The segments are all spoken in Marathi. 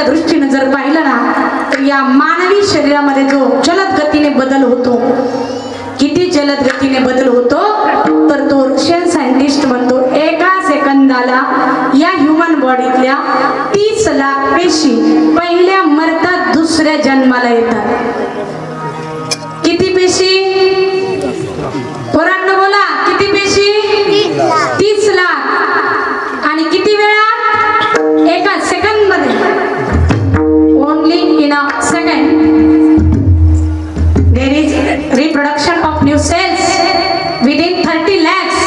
शास्त्राच्या दृष्टीने जर पाहिलं ना तर या मानवी शरीरामध्ये जो जलद गतीने बदल होतो, किती जलद गतीने बदल होतो तर तो रशियन सायंटिस्ट म्हणतो एका सेकंदाला या ह्युमन बॉडीतल्या 30 लाख पेशी पहिल्या मरतात, दुसऱ्या जन्माला येतात. किती पेशी पोरांनो बोला, किती पेशी? 30 लाख. आणि किती वेळात? एका सेकंद मध्ये. Only in a second there is reproduction of new cells within 30 lakhs.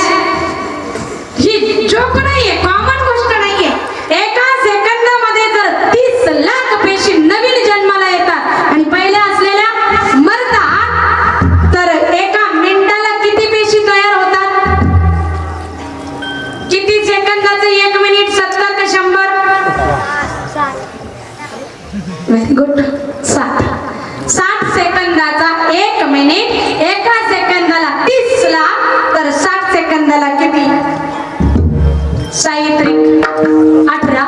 ही जोक नाहीये, कॉमन गोष्ट नाहीये. एका सेकंदामध्ये जर 30 लाख पेशी नवीन जन्माला येतात आणि पहिल्या असलेल्या मरतात, तर एका मिनिटाला किती पेशी तयार होतात? किती सेकंदाचे 1 मिनिट? 70 का 100? Very good. 60 सेकंदाचा 1 मिनिट. एका सेकंदाला 30 लाख, तर 60 सेकंदाला किती? साहित्रिक 18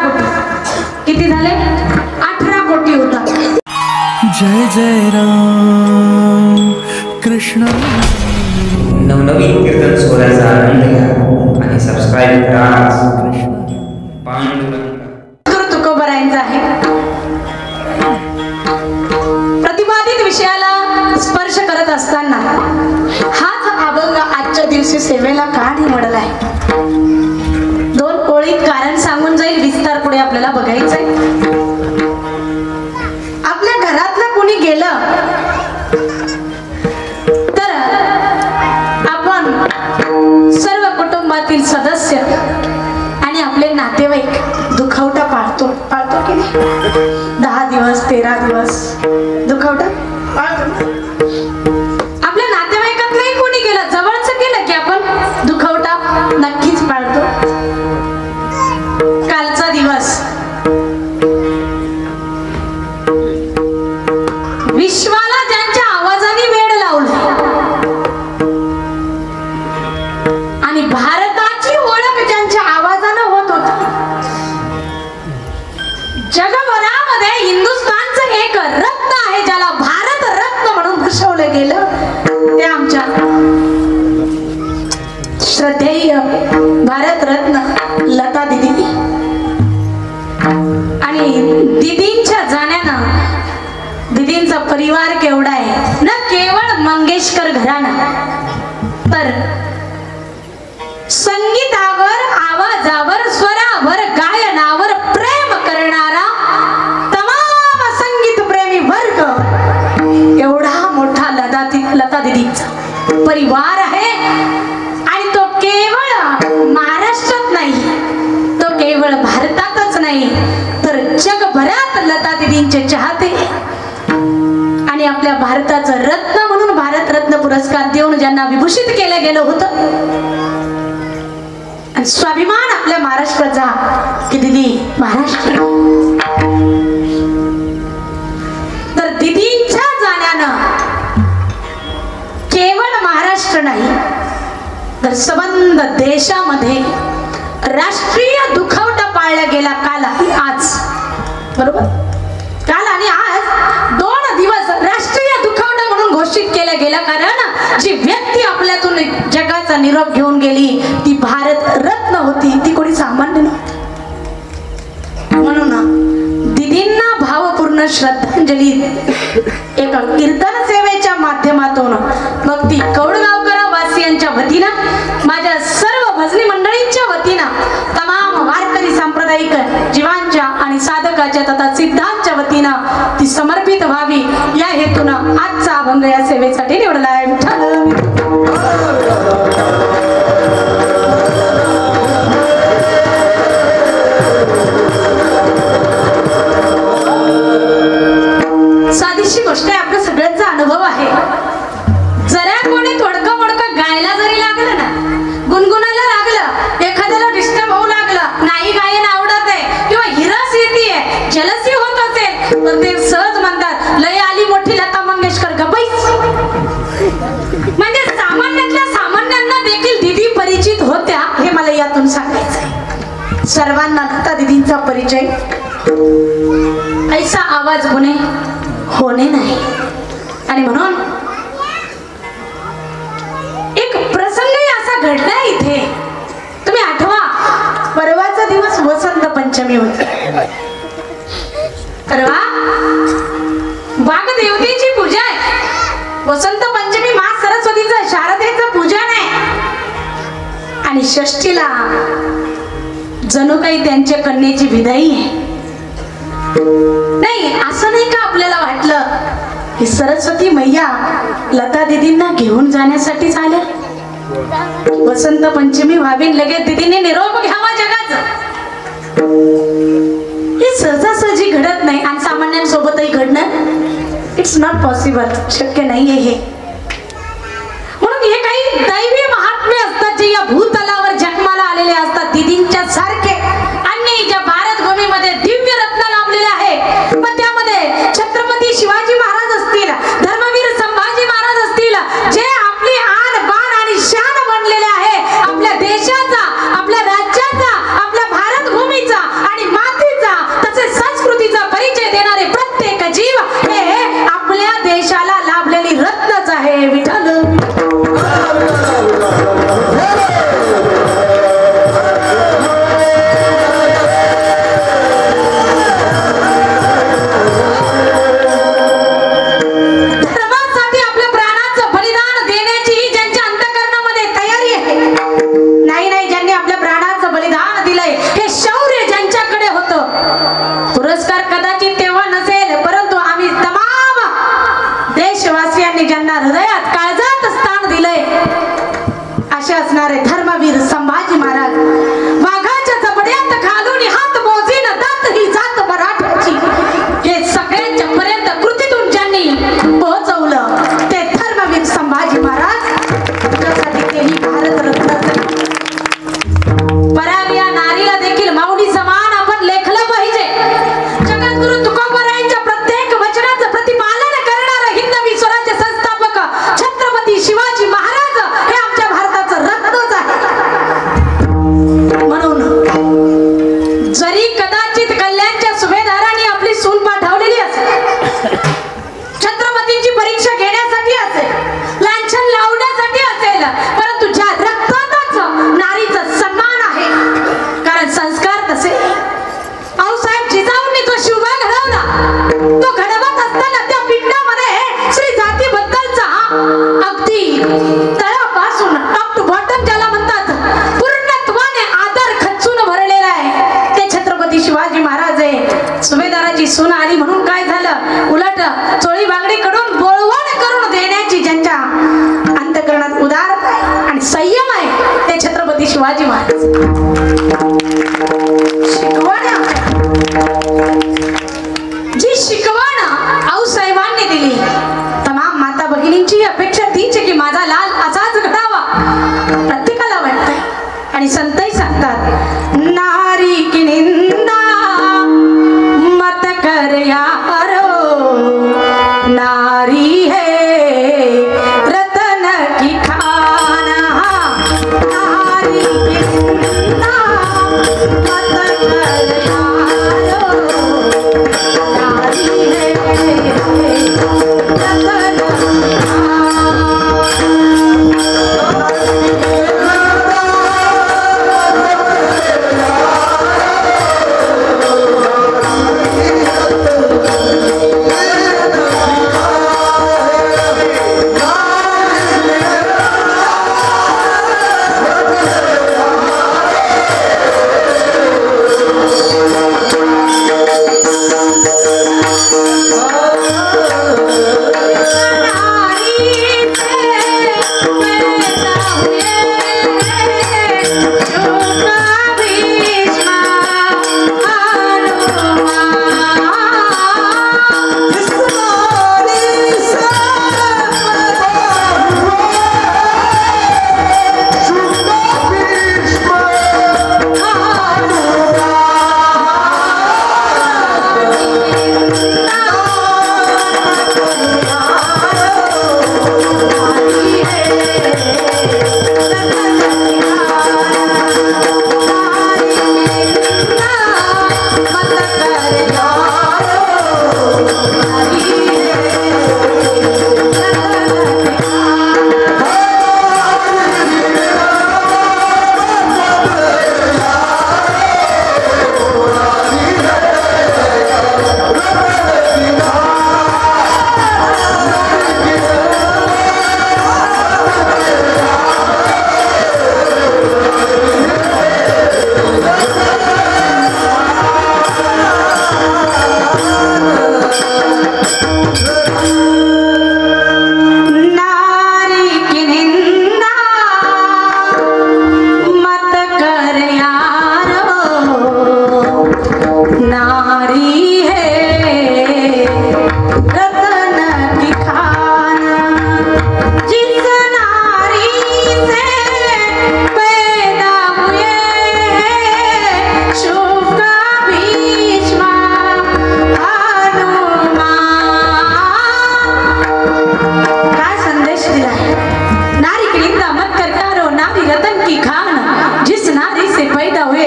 कोटी. किती झाले? 18 कोटी होतात. जय जय राम कृष्ण. नवनवीन कीर्तन सोहळ्याचा आनंद घ्या आणि सबस्क्राईब करा. तुकोबरायांचा आहे. प्रतिपादित विषयाला स्पर्श करत असताना हाच अभंग आजच्या दिवशी सेवेला का निवडलाय? 2 ओळीत कारण सांगून जाईल, विस्तार पुढे आपल्याला बघायचंय. आपल्या घरातलं कोणी गेलं तर आपण सर्व कुटुंबातील सदस्य आणि आपले नातेवाईक दुखवटा पाळतो की नाही? 10 दिवस 13 दिवस दुखवटा पाळतो. आपल्या नातेवाईकातलंही कोणी गेलं, जवळचं गेलं की आपण दुखवटा नक्कीच पाळतो. कालचा दिवस विश्वाला ज्यांच्या आवाजाने वेड लावलं आणि भारताची ओळख ज्यांच्या आवाजानं होत होती, जगभरामध्ये हिंदुस्थानचं एक रत्न आहे ज्याला भारत रत्न म्हणून भूषवलं गेलं, ते आमच्या श्रद्धेय भारत रत्न लता दिदी. आणि दिदींच्या जाण्यानं दिदींचा परिवार केवढा आहे ना, केवळ मंगेशकर घराणं, तर संगीतावर, आवाजावर, स्वरावर, गायनावर प्रेम करणारा तमाम संगीत प्रेमी वर्ग एवढा मोठा लता दिदींचा परिवार आहे. आणि तो केवळ महाराष्ट्रात नाही, तो केवळ भारतातच नाही, तर जगभरात लता दिदींचे चाहते. आणि आपल्या भारताचं रत्न म्हणून भारत रत्न पुरस्कार देऊन ज्यांना विभूषित केलं गेलं होतं, आणि स्वाभिमान आपल्या महाराष्ट्राचा की दिदी महाराष्ट्र. तर दिदींच्या जाण्यानं केवळ महाराष्ट्र नाही तर संबंध देशामध्ये राष्ट्रीय दुखवटा पाळला गेला. काल आणि आज, बरोबर, काल आणि आज 2 दिवस राष्ट्रीय दुखवटा म्हणून घोषित केला गेला. कारण जी व्यक्ती आपल्यातून जगाचा निरोप घेऊन गेली ती भारत रत्न होती, ती कोणी सामान्य नव्हती. म्हणून दिदींना भावपूर्ण श्रद्धांजली एका कीर्तन सेवेच्या माध्यमातून मग ती कौडगावकर वासियांच्या वतीनं, माझ्या सर्व भजनी मंडळींच्या वतीनं, तमाम वारकरी सांप्रदायिक जीवांच्या आणि साधकाच्या तथा सिद्धांच्या वतीनं ती समर्पित व्हावी या हेतूनं आजचा अभंग या सेवेसाठी निवडला आहे. साधीशी गोष्ट आहे, आपल्या सगळ्यांचा अनुभव आहे. जरा कोणी थोडकं मोडकं गायला जरी लागलं ना, गुणगुणायला लागलं, एखाद्याला डिस्टर्ब होऊ लागलं, नाही गायन आवडत आहे किंवा हिरस येते, जलसी होत असेल, तर ते सहज म्हणतात लय आली मोठी लता मंगेशकर गबाईच. म्हणजे सामान्यातल्या सामान्यांना देखील दिदी परिचित होत्या, हे मला यातून सांगायचंय. सर्वांना लता दिदींचा परिचय ऐसा आवाज होणे नाही. आणि म्हणून एक प्रसंगही असा घडलाय इथे. तुम्ही आठवा, परवाचा दिवस वसंत पंचमी होती. परवा वाघदेवतेची पूजा आहे. वसंत पंचमी मा सरस्वतीचं शारदेचं पूजन आहे. आणि षष्टीला जणू काही त्यांच्या कन्येची विदाई आहे. नाही, असं नाही का आपल्याला वाटलं की सरस्वती मैया लता दीदींना घेऊन जाण्यासाठी आल्या. वसंत पंचमी व्हावी, लगेच दीदीने निरोप घ्यावा जगाचा. हे सहजासहजी घडत नाही. आणि सामान्यांसोबतही घडणं इट्स नॉट पॉसिबल, शक्य नाहीये हे. म्हणून हे काही दैवी महात्म्य असतात जे या भूतलावर जन्माला आलेले असतात. दीदींच्या सारखे अन्य ज्या भारत भूमीमध्ये दिव्य रत्न लाभलेले आहे, पण त्यामध्ये छत्रपती शिवाजी महाराज असतील, धर्मवीर संभाजी महाराज असतील, जे आपली आन बाण आणि शान बनलेले आहे आपल्या देशाचा, आपल्या राज्याचा, आपल्या भारत भूमीचा आणि मातीचा तसेच संस्कृतीचा परिचय देणारे प्रत्येक जीव हे आपल्या देशाला लाभलेली रत्नच आहे. विठ्ठल धर्मवीर संभाजी महाराज वाघाच्या जबड्यात घालून हात मोजीन दात ही जात मराठ्याची, हे सगळ्यांच्या पर्यंत कृतीतून ज्यांनी पोहोचवलं ते धर्मवीर संभाजी महाराज. त्यासाठी तेही भारत रत्न. पराग या नारीला देखील माऊली समान आपण लेखलं पाहिजे. जगद्गुरु तुकोबारायांच्या प्रत्येक वचनाचं प्रतिपालन करणारं हिंदवी स्वराज्य संस्थापक छत्रपती शिवाजी महाराज हे आमच्या भारताचं रत्नच आहे. म्हणून जरी कदाचित कल्याणच्या सुभेदारांनी आपली सून पाठवलेली असेल, छत्रपतींची परीक्षा घेण्यासाठी असेल, लांछन लावण्यासाठी असेल, परंतु ज्या रक्तातच नारीचा सन्मान आहे. कारण संस्कार तसे आऊसाहेब जिजाऊंनी जो शिवबा घडवला, तो घडवत असताना त्या पिंडामध्ये श्री जातीबद्दलचा अगदी तळापासून टॉप टू बॉटम ज्याला म्हणतात पूर्णत्वाने आदर खचून भरलेला आहे. ते छत्रपती शिवाजी महाराज आहे. सुभेदाराची सून आली म्हणून काय झालं, उलट चोळी बांगडी कडून बोळवण करून देण्याची ज्यांच्या अंतःकरणात उदारता आहे आणि संयम आहे ते छत्रपती शिवाजी महाराज. जी शिकवण आऊसाहेबांनी दिली, तमाम माता भगिनींची अपेक्षा तीच आहे की माझा लाल असाच घडावा. प्रत्येकाला वाटतंय आणि संतही सांगतात, नारी की निंदा मत कर यारो, नारी है रतन की खान. नारी की निंदा मत कर यारो, नारी है रतन की खान.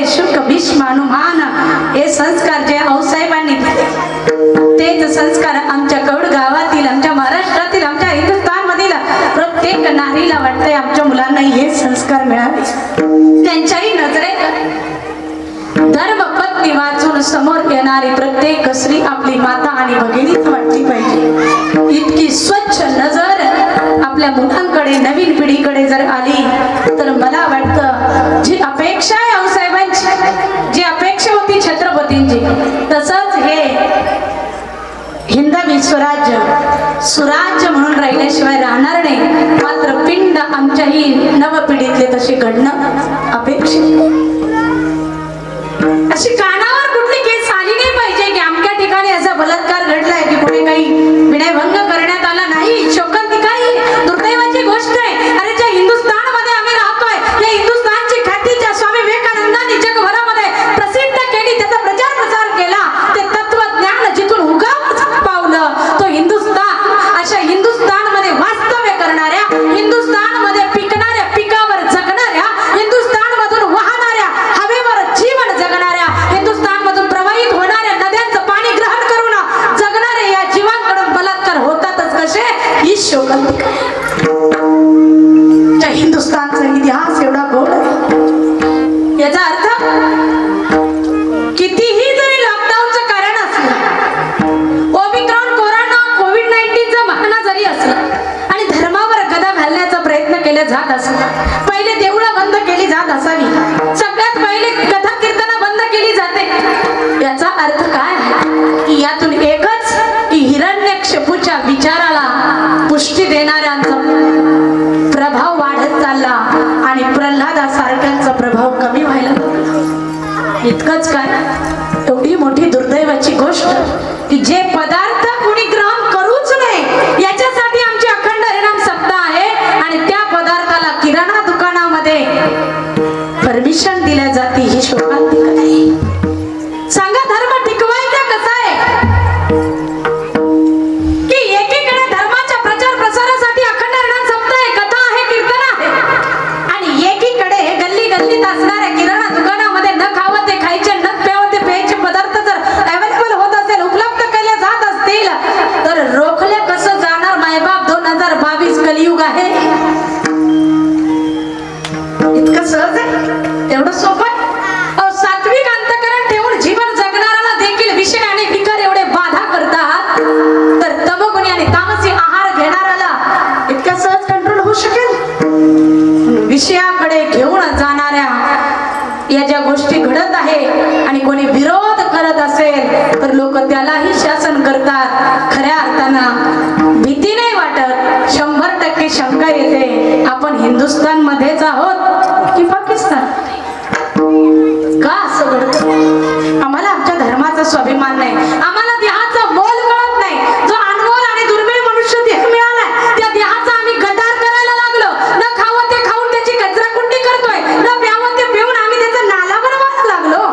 शुक भीष्म हनुमान हे संस्कार जे आऊसाहेबांनी दिले तेच संस्कार आमच्या कौड गावातील, आमच्या महाराष्ट्रातील, आमच्या हिंदुस्थान मधील प्रत्येक नारीला वाटतंय आमच्या मुलांनाही हे संस्कार मिळावे. त्यांच्याही नजरेत धर्म पत्नी वाचून समोर येणारी प्रत्येक स्त्री आपली माता आणि भगिनीच वाटली पाहिजे. इतकी स्वच्छ नजर आपल्या मुलांकडे, नवीन पिढीकडे जर आली तर मला वाटतं जी अपेक्षा आहे आऊसाहेबांची, जी अपेक्षा होती छत्रपतींची, तसंच हे हिंदवी स्वराज्य सुराज्य म्हणून राहिल्याशिवाय राहणार नाही. मात्र पिंड आमच्याही नवपिढीतले तसे घडणं अपेक्षित. अशी कानावर कुठली केस आली नाही पाहिजे की आमच्या ठिकाणी असा बलात्कार घडलाय की कुठे काही विनयभंग करण्यात आला नाही. शोकन ती काही दुर्दैवाची गोष्ट आहे. अरे ज्या हिंदुस्थानमध्ये आम्ही राहतोय, या हिंदुस्थानची ख्याती ज्या स्वामी विवेकानंदांनी जगभरामध्ये प्रसिद्ध केली, त्याचा प्रचार प्रसार केला, ते तत्वज्ञान जिथून उगम पावलं तो हिंदुस्थान, अशा हिंदुस्थानमध्ये वास्तव्य करणाऱ्या, हिंदुस्थानमध्ये पिकणाऱ्या पिकावर जगणाऱ्या, हिंदुस्थानमधून वाहणाऱ्या हवेवर जीवन जगणाऱ्या, हिंदुस्थानमधून प्रवाहित होणाऱ्या नद्यांचं पाणी ग्रहण करून जगणाऱ्या या जीवांकडून बलात्कार होतातच कसे, ही शोकांतिका. हिंदुस्थानचा इतिहास एवढा गोड आहे. याचा अर्थ कितीही जरी लॉकडाऊनचं कारण असलं, ओमिक्रॉन कोरोना कोविड-19चा बहाणा जरी असला आणि धर्मावर गदा घालण्याचा प्रयत्न केला जात असला, पहिले देऊळं बंद केली जात असावी, सगळ्यात पहिले कथा कीर्तन बंद केली जाते, याचा अर्थ काय आहे? यातून एकच की हिरण्यकशिपूच्या विचाराला पुष्टी देणाऱ्यांचा प्रभाव वाढत चालला आणि प्रल्हादासारख्यांचा प्रभाव कमी व्हायला लागला. इतकंच काय, एवढी मोठी दुर्दैवाची गोष्ट की जे पदार्थ कोणी ग्रहण करूच नये याच्यासाठी आमची अखंड हरिनाम सप्ताह आहे आणि त्या पदार्थाला किराणा दुकानामध्ये परमिशन दिल्या जाते. ही शोकांतिका नाही. सांगा धर्म टिकवायचा कसा आहे की एकीकडे धर्माच्या प्रचार प्रसारासाठी अखंड हरिनाम सप्ताह आहे, कथा आहे, कीर्तन आहे, आणि एकीकडे गल्ली गल्लीत असणाऱ्या किराणा दुकानामध्ये न खावं ते खायचे, न प्यावं ते प्यायचे पदार्थ जर अवेलेबल होत असेल, उपलब्ध केले जात असतील तर रोखले कसं जाणार मायबाप? 2022 कलियुग आहे. इतकं सहज आहे, एवढं सोपं आहे. सात्विक अंतकरण ठेवून जीवन जगणाऱ्याला देखील विषय आणि विकार एवढे बाधा करतात, तर तमोगुणी आणि तामसी आहार घेणाऱ्याला इतक्या सहज कंट्रोल होऊ शकेल? विषयाकडे घेऊन जाणाऱ्या या ज्या गोष्टी घडत आहे आणि कोणी विरोध करत असेल तर लोक त्यालाही शासन करतात. खऱ्या अर्थानं भीती नाही वाटत, 100% शंका येते, आपण हिंदुस्थान मध्येच आहोत की पाकिस्तान? का असं घडतं? आम्हाला आमच्या धर्माचा स्वाभिमान नाही, आम्हाला देहाचा मोल कळत नाही. जो अनमोल आणि दुर्मिळ मनुष्य देह मिळालाय त्या देहाचा आम्ही गटार करायला लागलो. न खावं ते खाऊन त्याची कचराकुंडी करतोय, न प्यावं ते पिऊन आम्ही त्याचा नाला बनवायला लागलो.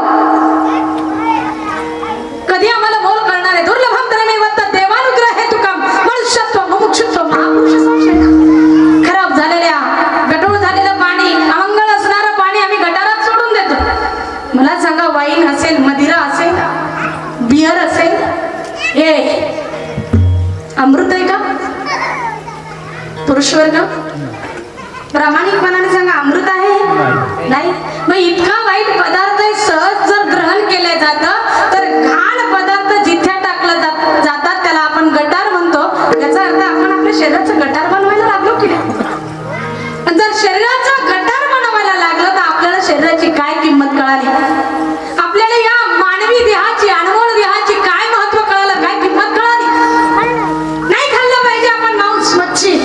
कधी आम्हाला मोल कळणार आहे? दुर्लभम धर्मेवत देवानुग्रह हेतुकम मनुष्यत्व मुमुक्षुत्व महापुरुष संशय. खराब झालेल्या, गढूळ झालेलं पाणी, अमंगळ असणारं पाणी आम्ही गटारात सोडून देतो. मला सांगा, वाईन असेल, मदिरा असेल, बियर असेल, हे अमृत आहे का? पुरुष वर्ग प्रामाणिकपणाने सांगा, अमृत आहे? नाही. मग इतका वाईट पदार्थ सहज जर ग्रहण केलं जातं तर घाण पदार्थ जिथे टाकलं जातात त्याला आपण गटार म्हणतो. याचा अर्थ आपण आपल्या शरीराचं गटार बनवायला लागलो की नाही? जर शरीराचं गटार बनवायला लागलं तर आपल्याला शरीराची काय किंमत कळाली? आपल्याला या मानवी देहाची, अनमोल देहाची काय महत्व कळालं, काय किंमत कळाली? नाही खाल्लं पाहिजे आपण मांस मच्छी,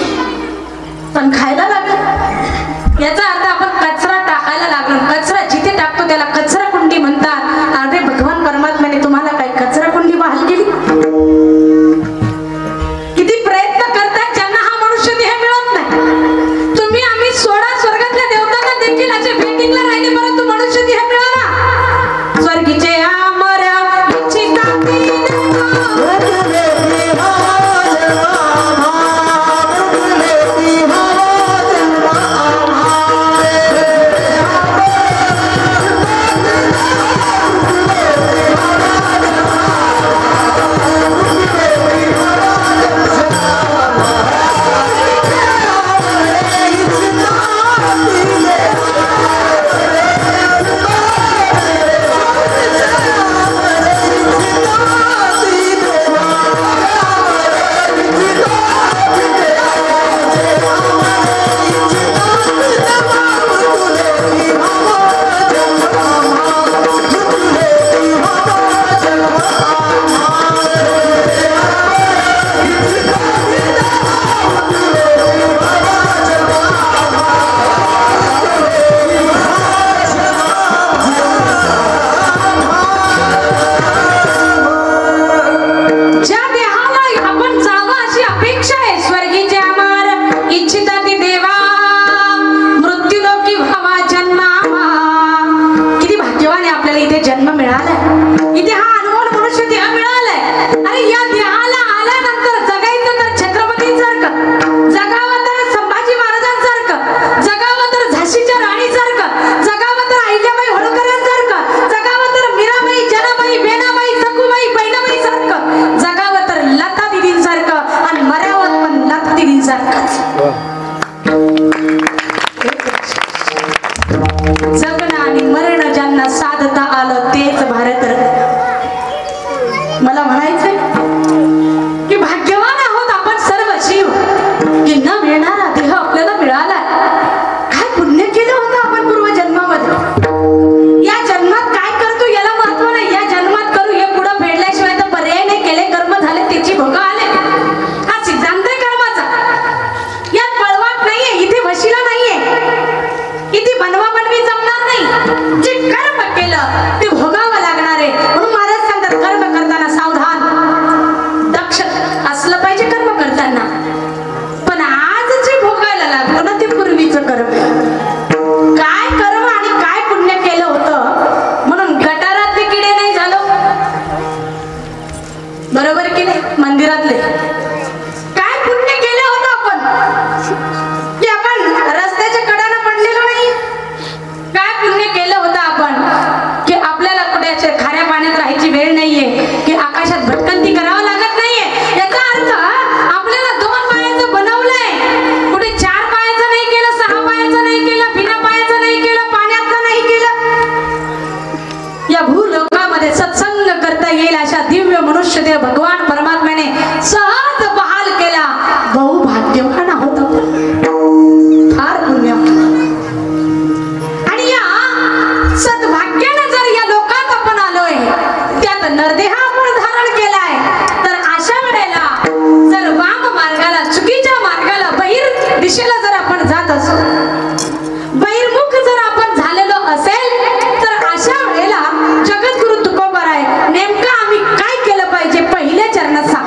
पण खायला लागलं. याचा अर्थ आपण कचरा टाकायला लागलो. कचरा जिथे टाकतो त्याला कचरा कुंडी म्हणतात. अरे भगवान परमात्म्याने तुम्हाला काय कचरा कुंडी बहाल केली? किती प्रयत्न करतात ज्यांना हा मनुष्य देह मिळत नाही. तुम्ही आम्ही सोडा, स्वर्गातल्या देवतांना देखील असे वेटिंगला राहिले, परंतु मनुष्य देह मिळाला. स्वर्गीचे अमर इच्छिता मिळालाय, इथे हा अनमोल मनुष्य देह मिळालाय. अरे या देहाला आल्यानंतर जगायचं तर छत्रपतींसारखं, जगावं तर संभाजी महाराजांसारखं, जगावं तर झाशीच्या राणीसारखं, जगावं तर अहिल्याबाई होळकरांसारखं, जगावं तर मीराबाई, जनाबाई, बेनाबाई, सखूबाई, बहिणाबाई सारखं, जगावं तर लता दिदींसारखं आणि मरावत पण लता दिदींसारखंच. जगणं आणि मरण ज्यांना साधता आलं तेच भारत रत्न. मला म्हणायचंय की भाग्यवान आहोत आपण सर्व जीव की न मिळणारा देह आपल्याला मिळाला. काय पुण्य केलं होतं आपण पूर्वजन्मामध्ये. या जन्मात काय करतो याला महत्व नाही, या जन्मात करू हे पुढे फेडल्याशिवाय तर पर्याय नाही. केले कर्म झाले त्याची भोग आले. हा सिद्धांत आहे कर्माचा. यात पळवाट नाहीये, इथे वशिला नाहीये, इथे बनवा बनवी जमणार नाही. जे कर्म केलं ते भोगावं लागणार आहे. म्हणून महाराज सांगतात कर्म करताना सावधान दक्ष असलं पाहिजे कर्म करताना. पण आज जे भोगायला लागलो ना ते पूर्वीचं कर्म. काय कर्म आणि काय पुण्य केलं होतं म्हणून गटारातले किडे नाही झालो, बरोबर की नाही. मंदिरातले काय पुण्य केलं होतं आपण की आपण रस्त्याच्या कडानं पडलेलो नाही. काय पुण्य केलं होतं आपण की आपल्याला कुठे खाऱ्या पाण्यात राहायची वेळ नाहीये, की आकाशात भटकंती करावं लागत नाहीये. याचा अर्थ आपल्याला 2 पायाचं बनवलंय, कुठे 4 पायाचं नाही केलं, 6 पायाचं नाही केलं, बिना पायाचं नाही केलं, पाण्याचं नाही केलं. या भूलोकामध्ये सत्संग करता येईल अशा दिव्य मनुष्य देह भगवान परमात्म्याने सहज बहाल केला. बहु भाग्यवान आहोत आपण, फार पुण्य. आणि या सद्भाग्याने जर या लोकात आपण आलोय, त्यात नरदेह आपण धारण केलाय, तर अशा वेळेला जर वाम मार्गाला, चुकीच्या मार्गाला, बहिर दिशेला जर आपण जात असू, बहिर्मुख जर आपण झालेलो असेल, तर अशा वेळेला जगद्गुरु तुकोबाराय नेमकं आम्ही काय केलं पाहिजे पहिल्या चरणात सांग.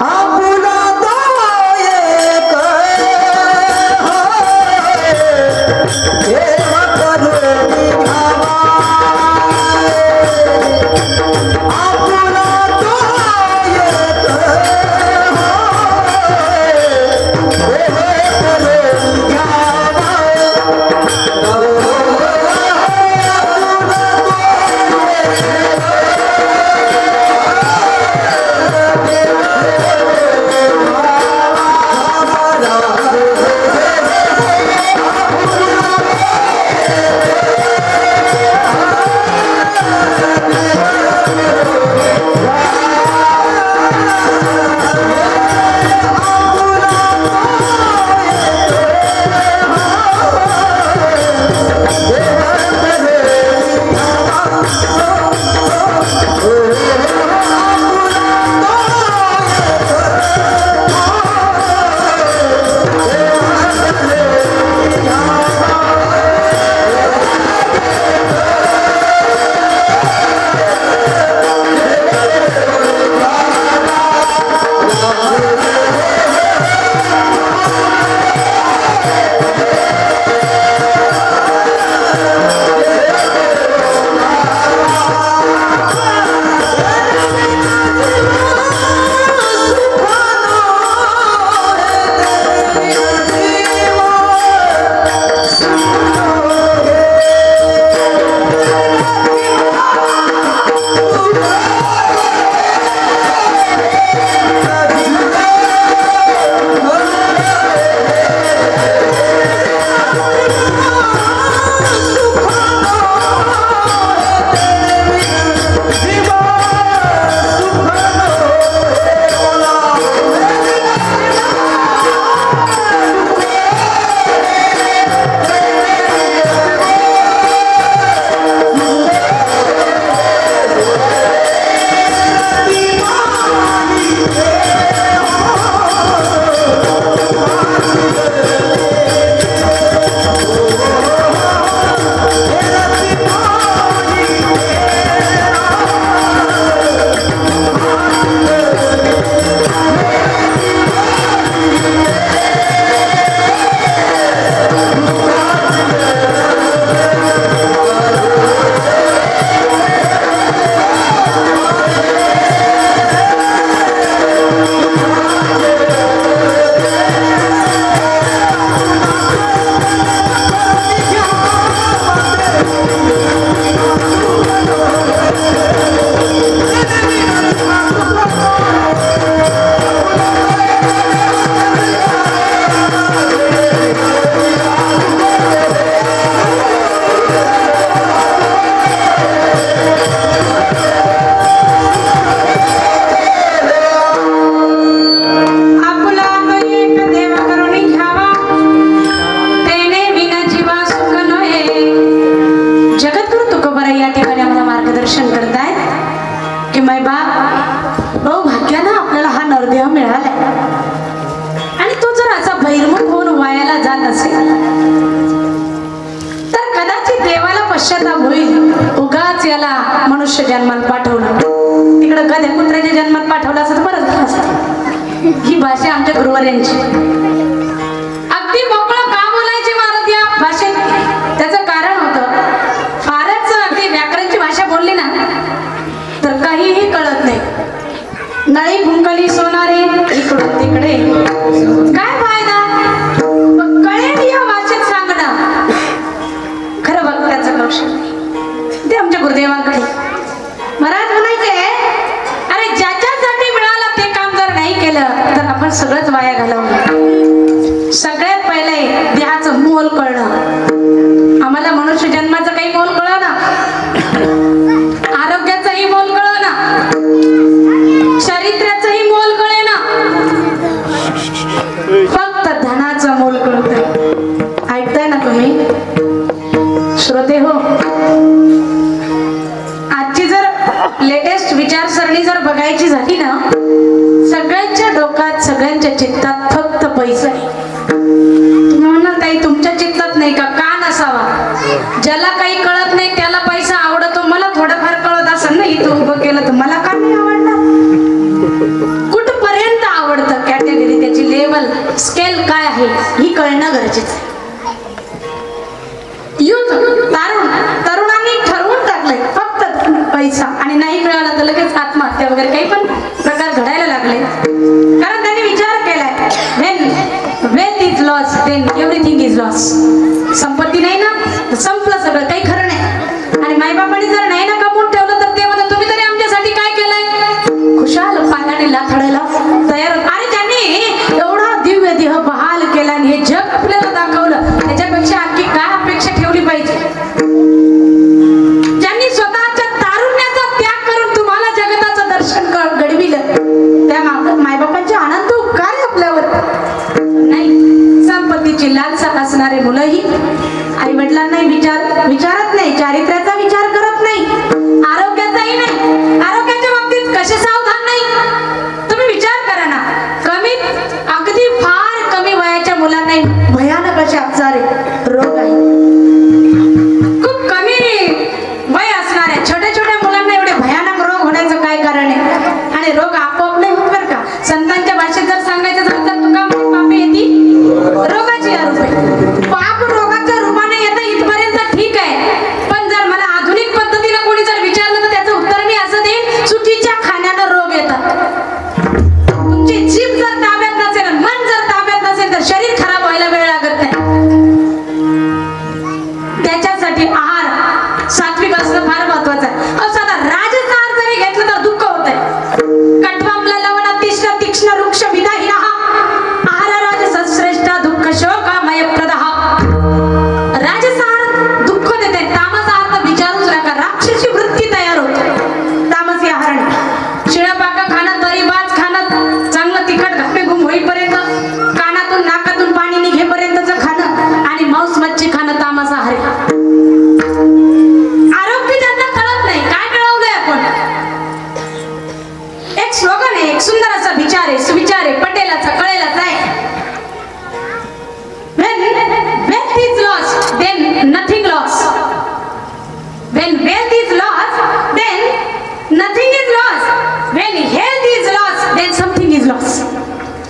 तर कदाचित देवाला पश्चाताप होईल, उगाच याला मनुष्य जन्मात पाठवलं, तिकडे गध्या कुत्र्याच्या जन्मात पाठवलं असं तर बरं झालं असतं. ही भाषा आमच्या गुरुवाऱ्यांची. अगदी मोकळं का बोलायची महाराज या भाषेत, त्याचं कारण होतं, फारच अगदी व्याकरणची भाषा बोलली ना तर काहीही कळत नाही. नळी फुंकली सोनारे इकडून तिकडे, काय फायदा, कळेल या भाषेत सांगणं. खरं भक्ताचं कौशल्य ते आमच्या गुरुदेवांकडे. महाराज म्हणायचे, अरे ज्याच्यासाठी मिळालं ते काम जर नाही केलं तर आपण सगळंच वाया घालवलं. सगळ्यात पहिले देहाचं मोल कळणं. आम्हाला मनुष्य जन्माचं काही मोल कळलं ना, आरोग्याचंही मोल कळलं ना, चारित्र्याचंही मोल कळे ना, फक्त धनाचं मोल कळत. ऐकताय ना तुम्ही श्रोते हो? आजची जर लेटेस्ट विचारसरणी जर बघायची झाली ना, सगळ्यांच्या डोक्यात सगळ्यांच्या चित्तात फक्त पैसा आहे. तुम्ही म्हणाल ताई तुमच्या चित्तात नाही का? का नसावा? ज्याला काही कळत नाही त्याला पैसा आवडतो. मला थोडंफार कळत असेल ना, इथं उभं केलं तर मला का नाही आवडणार? कुठपर्यंत आवडतं, कॅटेगरी, त्याची लेवल, स्केल काय आहे ही कळणं गरजेचं आहे. युथ तरुणांनी ठरवून टाकलंय फक्त पैसा, आणि नाही मिळाला तर लगेच आत्महत्या वगैरे काही पण प्रकार घडायला लागले. कारण त्यांनी विचार केलाय, when wealth is lost then everything is lost. संपत्ती नाही ना संपलं सगळं, काही खरं नाही. आणि मायबापांनी जर नाही ना कमवून ठेवलं तर ते म्हणतात तुम्ही तरी आमच्यासाठी काय केलंय? खुशाल पायाने लाथाडायला तयार. आणि त्यांनी एवढा दिव्य देह बहाल केला आणि हे जग आपल्याला दाखवलं, त्याच्यापेक्षा आणखी काय अपेक्षा ठेवली पाहिजे? ज्यांनी स्वतःच्या तारुण्याचा त्याग करून तुम्हाला जगताचं दर्शन घडविलं, त्या मायबापांचे आनंद उपकार आहे आपल्यावर. नाही, संपत्तीची लालसा असणारे मुलंही आई वडिलांनाही विचारत नाही, चारित्र्याचा विचार करत नाही, आरोग्याचाही नाही. आरोग्याच्या बाबतीत कसे सावधान नाही? तुम्ही विचार करा ना, अगदी फार कमी वयाच्या मुलांना भयानक असे आजार रोग आहे. खूप कमी वय असणाऱ्या छोट्या छोट्या मुलांना एवढे भयानक रोग होण्याचं काय कारण आहे? आणि रोग आपोआप नाही होत बरं का. संतांच्या भाषेत जर सांगायचं झालं तर तुका पापे येते रोगाची रूपे. पाप रोगाच्या रूपाने येतं इथपर्यंत ठीक आहे, पण जर मला आधुनिक पद्धतीने कोणी जर विचारलं तर त्याचं उत्तर मी असं देईन, चुकीच्या खाण्यानं रोग येतात. तुमची जीभ जर ताब्यात नसेल, मन जर ताब्यात नसेल तर शरीर खराब व्हायला वेळ लागत नाही. त्याच्यासाठी आहार सात्विक असणं फार महत्वाचं आहे. साधा राजस आहार जरी घेतलं तर दुःख होत आहे. कट्वांबला लवण तीक्ष्ण तीक्ष्ण वृक्ष विदाहीन आहार राजस श्रेष्ठ दुःख शोकामय प्रदः. राजस आहार दुःख देते, तामस आहार तर विचारूच नका, राक्षसी वृत्ती तयार होते तामसी आहाराने. शिळा पाका खाणं, तरी बाज खाणं, चांगलं तिखट घापे घुम होईपर्यंत, कानातून नाकातून पाणी निघेपर्यंतच खाणं, आणि मांस मच्छी खाणं तामस आहार. आरोग्य ज्यांना कळत नाही, काय कळवलंय आपण? एक स्लोगन आहे, एक सुंदर असा विचार आहे, सुविचार आहे, पटेलाचा कळेलाचा आहे. When wealth is lost, then nothing lost. When wealth is lost, then nothing is lost. When health is lost, then something is lost.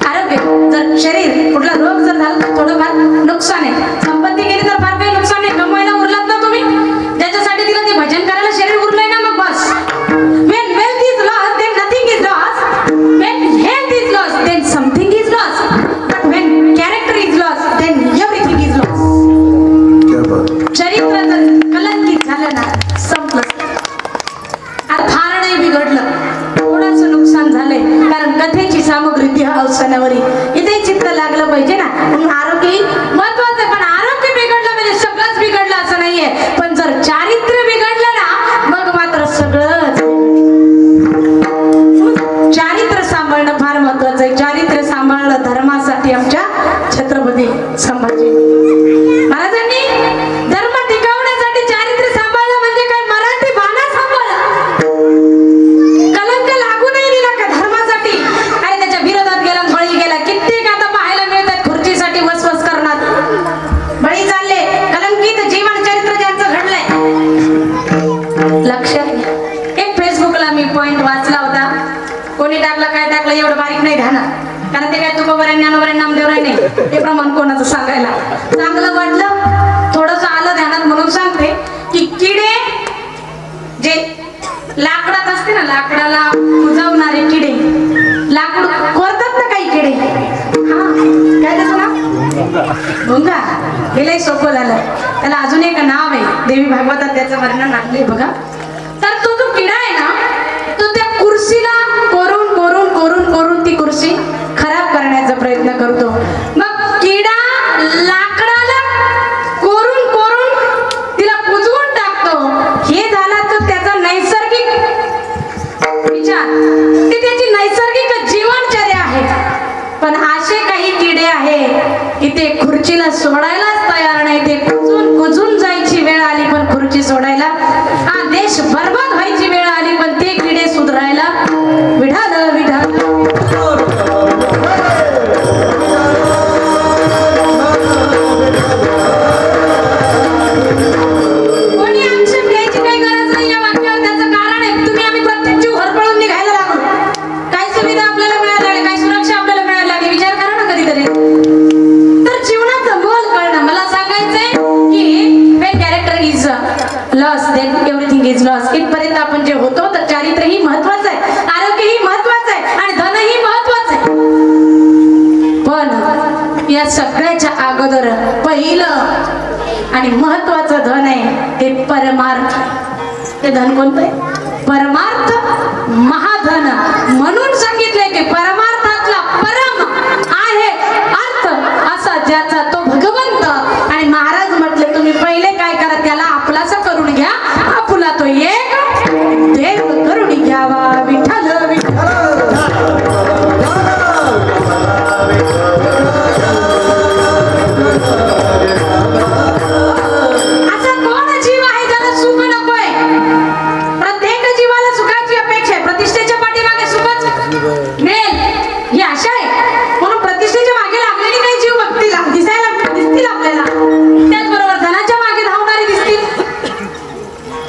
आरोग्य जर शरीर कुठला रोग जर झाला तर थोडंफार नुकसान आहे. संपत्ती गेली तर फार काही नुकसान नाही, कमवायला उरलात ना तुम्ही, ज्याच्यासाठी तिला ते भजन करायला शरीर उरलंय ना, मग बस. When wealth is lost, then nothing is lost. When health is lost, then something is lost. But when character is lost, then everything is lost. चरित्र जर कलंकित झालं ना, संपलं. अर्थानही बिघडलं, थोडंसं नुकसान झालंय, कारण कथेची सामग्री त्या अवसानावरी इथे चित्त लागलं पाहिजे ना. म्हणून आरोग्य महत्वाचं आहे, पण आरोग्य बिघडलं म्हणजे सगळंच बिघडलं असं नाहीये. पण जर चारित्र्य बिघडलं ना, मग मात्र सगळंच. चारित्र्य सांभाळणं फार महत्वाचं आहे. चारित्र्य सांभाळलं धर्मासाठी आमच्या छत्रपती संभाजी महाराजांनी धर्म टिकवण्यासाठी चारित्र्य सांभाळलं म्हणजे काय, मराठी बाणा सांभाळला, कलंक लागू नाही दिला का धर्मासाठी. आणि त्याच्या विरोधात गेला, बळी गेला. कित्येक आता पाहायला मिळतात खुर्चीसाठी वसवस करणार. पॉइंट वाचला होता. कोणी टाकला काय टाकलं एवढं बारीक नाही ध्यानात, कारण ते काय तुकोबऱ्या ज्ञानोबऱ्या नामदेवराय नाही, ते प्रमाण कोणाचं सांगायला. चांगलं वाटलं, थोडंसं आलं ध्यानात म्हणून सांगते की किडे जे लाकडात असते ना, लाकडाला कुजवणारे किडे, लाकूड कोरतात ना काही किडे, हा काय त्याचं नाव, भुंगा. हे लय सोपं झालं. त्याला अजून एक नाव आहे, देवी भागवतात त्याचं वर्णन आणलंय बघा. तर तो जो किडा आहे ना, तो त्या कुर्सीला कोरून कोरून कोरून कोरून ती कुर्सी खराब करण्याचा प्रयत्न करतो. मग किडा लाकडाला कोरून कोरून तिला कुजवून टाकतो. हे झाला तर त्याचा नैसर्गिक विचार, ते त्याची नैसर्गिक जीवनचर्या आहे. पण असे काही किडे आहे की ते खुर्चीला सोडायलाच तयार नाही. ते कुजून कुजून जायची वेळ आली पण खुर्ची सोडायला, हा देश बरबाद व्हायची वेळ आली पण ते किडे सुधारायला विढाल विढाल. कोणी आक्षेप घ्यायची काही गरज नाही या वाक्यावर. त्याचं कारण आहे, तुम्ही आम्ही प्रत्येक जीव हरपळून निघायला लागलो. काय सुविधा आपल्याला मिळायला लागली, काय सुरक्षा आपल्याला मिळायला लागली, विचार करा ना कधीतरी. तर जीवनाचं मोल कळणं. मला सांगायचंय की when character is lost then everything is lost. इथपर्यंत आपण जे होतो तर चारित्र्य ही महत्वाचं आहे, आरोग्य ही महत्वाचं आहे आणि धन ही महत्वाचं आहे. पण या सगळ्याच्या अगोदर पहिलं आणि महत्वाचं धन आहे ते परमार्थ. ते धन कोणतं आहे? परमार्थ महाधन. म्हणून सांगितलंय की परमार्थातला परम आहे अर्थ असा ज्याचा तो भगवंत. आणि महाराज म्हटले तुम्ही पहिले काय करा, त्याला आपलासा करून घ्या. आपुला तो एक देव करून घ्यावा. विठ्ठल विठ्ठल. असा कोण जीव आहे ज्याला सुख नकोय? प्रत्येक जीवाला सुखाची अपेक्षा आहे. प्रतिष्ठेच्या पाठीमागे सुखच मिळेल ही आशा आहे. म्हणून प्रतिष्ठेच्या मागे लागलेली काही जीव दिसतील आपल्याला. त्याचबरोबर धनाच्या मागे धावणारे दिसतील,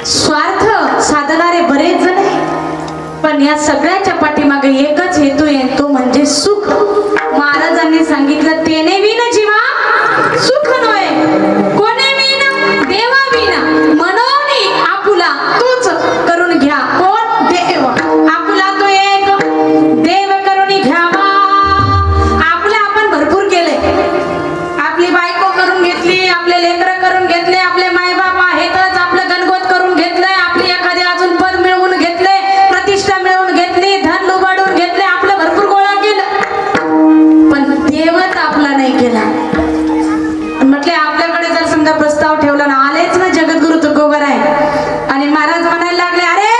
स्वार्थ साधणारे बरेच जण आहे. पण या सगळ्याच्या पाठीमागे एकच हेतू आहे, तो म्हणजे सुख. महाराजांनी सांगितलं तेने विन जीवा सुख नोय, कोणे विन देवा विन, मनोनी आपुला तूच करून घ्या. कोण? देव. आपुला तो एक देव करून घ्यावा. आपलं आपण भरपूर केले. आपली बायको करून घेतली, आपले लेकरं करून घेतले, आपले मायबाप आहेतच, आपलं गणगोत करून घेतलंय, आपली एखादे अजून पद मिळवून घेतले, प्रतिष्ठा मिळवून घेतली, धन लुबाडून घेतले, आपलं भरपूर गोळा केलं. पण देवच आपला नाही केला. म्हटले आपल्याकडे जर समजा प्रस्ताव ठेवला ना, आलेच ना जगद्गुरु तुकोबर आहे, आणि महाराज म्हणायला लागले अरे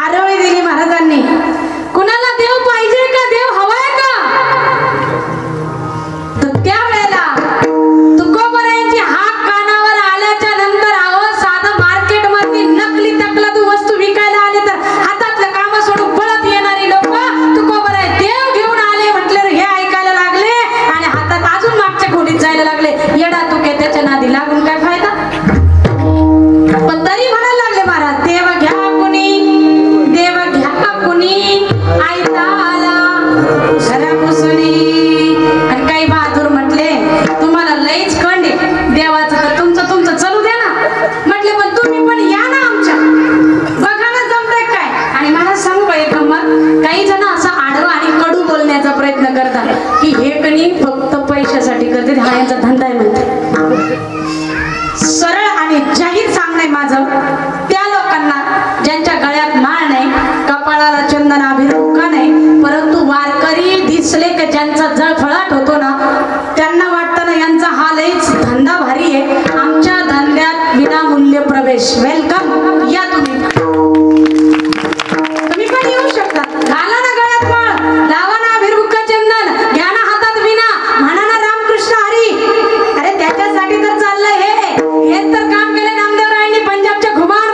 आरोळी दिली महाराजांनी, कुणाला देव पाहिजे का, देव हवाय का? तर त्यावेळेला तुकोबरायांची हाक कानावर आल्याच्या नंतर अहो साधं मार्केट मध्ये नकली तकला तू वस्तू विकायला आले तर हातातलं काम सोडून पळत येणारी लोक तुकोबराय देव घेऊन आले म्हटले हे ऐकायला लागले आणि हातात अजून मागच्या खोलीत जायला लागले. येडा तुके त्याच्या नादी लागून काय फायदा? पण तरी म्हणायला लागले महाराज देव घ्या कुणी, देव घ्या कुणी, आयता आला घरा पुसणी. आणि काही बहादूर म्हटले तुम्हाला लईच कंड आहे देवाचं, तर तुमचं चलू द्या ना. म्हटले पण तुम्ही पण या ना आमच्या, बघा ना जमतंय काय. आणि मला सांगू का एक गंमत, काही जण असं आडवा आणि कडू बोलण्याचा प्रयत्न करतात की हे कणी फक्त पैशासाठी करते, हा यांचा धंदा आहे म्हणते. सरळ आणि जाहीर सांगणे माझं त्या लोकांना ज्यांच्या गळ्यात माळ नाही, कपाळाला चंदन अभिरुखा नाही, परंतु वारकरी दिसले की ज्यांचा जळफळाट होतो ना, त्यांना वाटतं ना यांचा हा लईच धंदा भारी आहे, आमच्या धंद्यात विनामूल्य प्रवेश. वेलकम, या तुम्ही पण येऊ शकता. घाला ना गळ्यात माळ, लावा ना अभिरुख चंदन, घ्या ना हातात विना, म्हणा ना रामकृष्ण हरी. अरे त्याच्यासाठी तर चाललंय हे तर काम केलं नामदेवरायांनी पंजाबच्या घुमान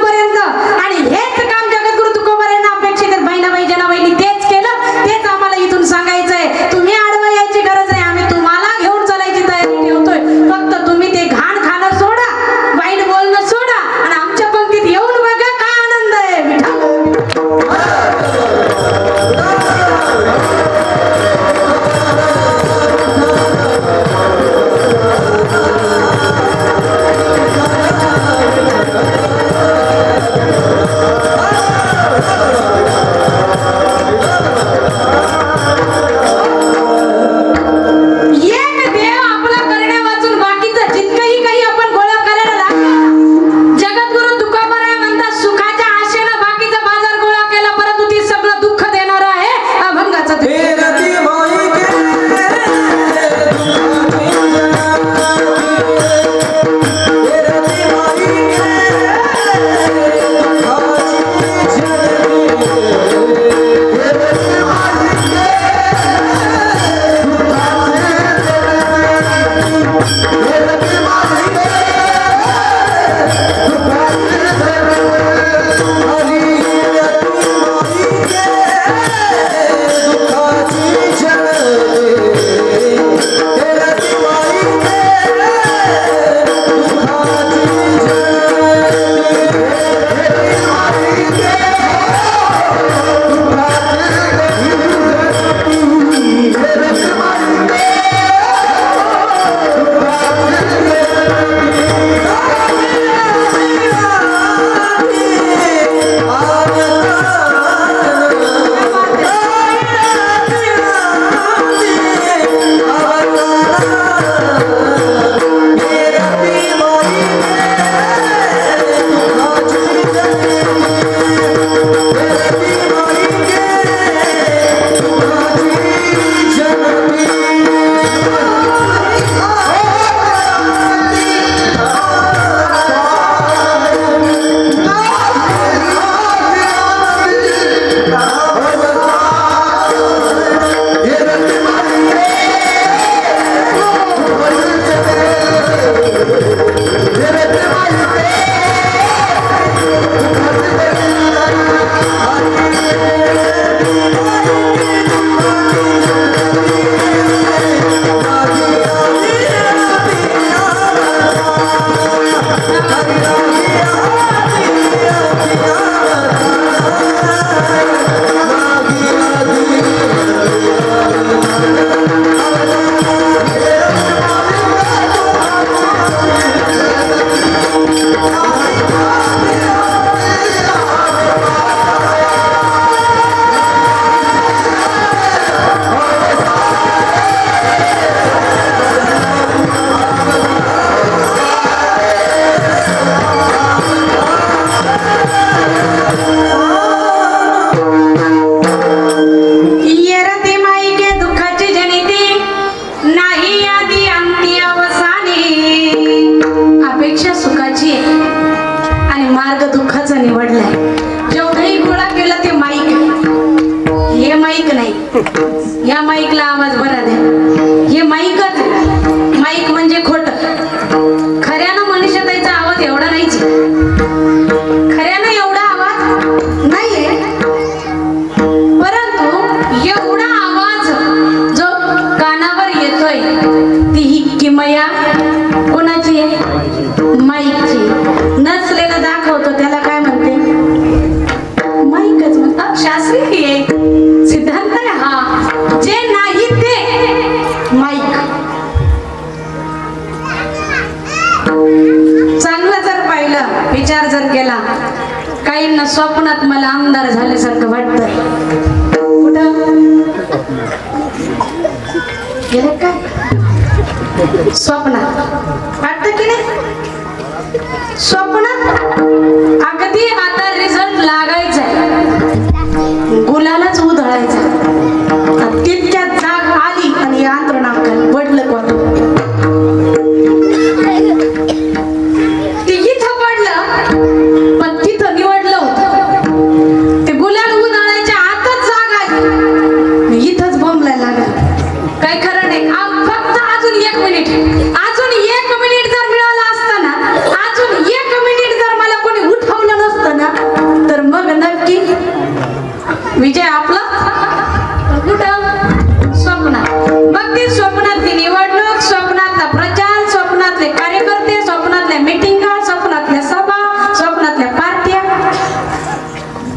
या माईकला आवाज बरा द्या. हे माईकच, माईक म्हणजे खोट. खऱ्यानं मनुष्यताईचा आवाज एवढा नाहीच. खऱ्यानं एवढा आवाज नाहीये, परंतु एवढा आवाज जो कानावर येतोय ती ही किमया कोणाची आहे? माईकची. नसलेलं दाखवतो त्याला काय म्हणते? माईकच म्हणतात. शास्त्रीय आहे, सिद्धांत आहे हा. जे नाही ते माईक. चांगलं जर पाहिलं, विचार जर केला, काहींना स्वप्नात मला आमदार झाल्यासारखं वाटतं. कुठं गेले काय? स्वप्नात वाटतं की नाही? स्वप्नात अगदी आता रिझल्ट लागायचा, गुलालाच उधळायचा, तितक्यात जाग आली आणि अंतरणाखाली पडलं. कोण ते इथं पडलं, पण तिथं निवडलं होतं. ते गुलाल उधळायच्या आतच जाग आली, इथंच बोंबलायला लागलं. काय खरं नाही. फक्त अजून 1 मिनिट, अजून 1 मिनिट जर मिळाला असता ना, अजून 1 मिनिट जर मला कोणी उठवलं नसतं ना, तर मग नक्की विजय आपला. कुठं? स्वप्नात. मग ते स्वप्नातली निवडणूक, स्वप्नातला प्रचार, स्वप्नातले कार्यकर्ते, स्वप्नातल्या मिटिंगा, स्वप्नातल्या सभा, स्वप्नातल्या पार्ट्या,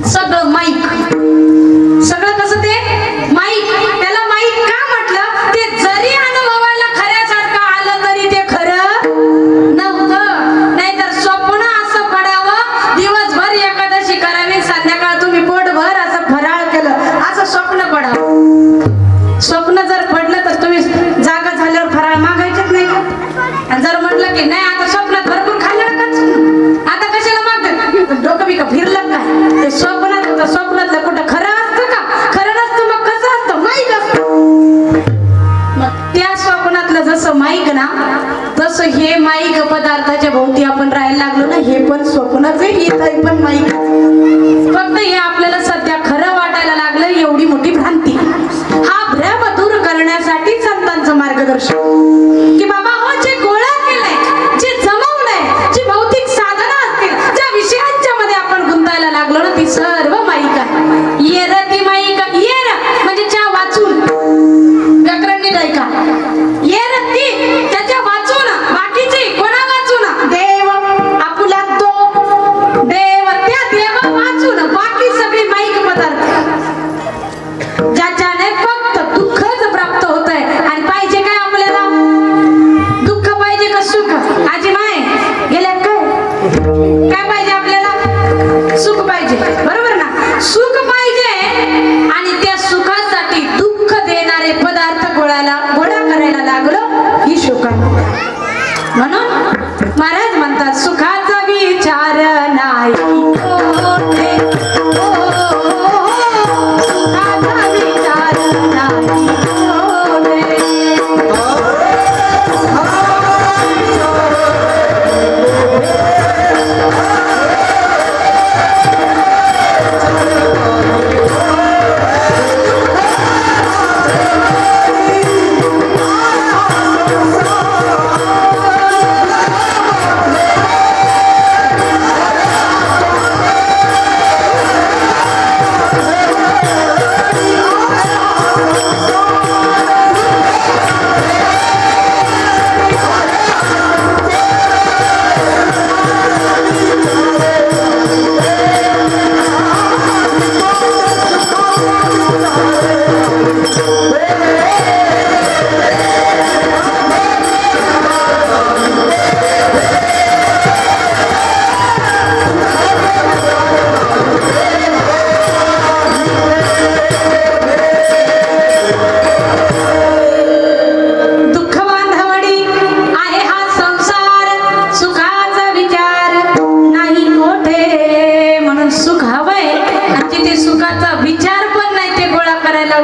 सगळं माईक. सगळं कसं ते माईक. त्याला माईक का म्हटलं? ते जरी अनुभवायला खऱ्यासारखं आलं तरी ते खरं नव्हतं. नाहीतर स्वप्न असं पडावं, दिवसभर एकादशी करावी, संध्याकाळ तुम्ही पोटभर असं फराळ केलं, असं स्वप्न पडावं. स्वप्न जर पडलं तर तुम्ही जागा झाल्यावर फराळ मागायचेच नाही. आणि जर म्हटलं की नाही आता स्वप्नात भरपूर खाल्लं नका, आता कशाला मागतात, डोकं बिकं फिरलं काय? ते स्वप्नात होतं. स्वप्नातलं कुठं खरं असतं का? खरं नसतं. मग कसं असतं? माईक असतं. मग त्या स्वप्नातलं जसं माईक ना, तसं हे माईक पदार्थाच्या भोवती आपण राहायला लागलो ना, हे पण स्वप्नच आहे, इथं पण माईक. फक्त हे आपल्याला सध्या खरं वाटायला लागलं, एवढी मोठी भ्रांती. हा भ्रम दूर करण्यासाठी संतांचं मार्गदर्शन की बाबा हो, जे गोळा केलंय, जे जमवलंय, जी भौतिक साधनं असतील, ज्या विषयांच्या मध्ये आपण गुंतायला लागलो ना, ती सर्व माईक आहे. येर ती माईक. येर म्हणजे ज्या वाचून, व्याकरण नीट ऐका. येर ती त्याच्या वाचून, बाकीचे कोणा वाचून? देव आपुला तो देव, त्या देवा वाचून बाकी सगळी माईक पदार्थ, ज्याच्याने फक्त दुःखच प्राप्त होत आहे. आणि पाहिजे काय आपल्याला? दुःख पाहिजे का सुख? आजी माय गेल्या काय पाहिजे आपल्याला? सुख पाहिजे, बरोबर ना? सुख पाहिजे आणि त्या सुखासाठी दुःख देणारे पदार्थ गोळा करायला लागलो, ही शोक. म्हणून महाराज म्हणतात सुखाचा विचार नाही कोठे, सुखाचा विचार नाही कोठे.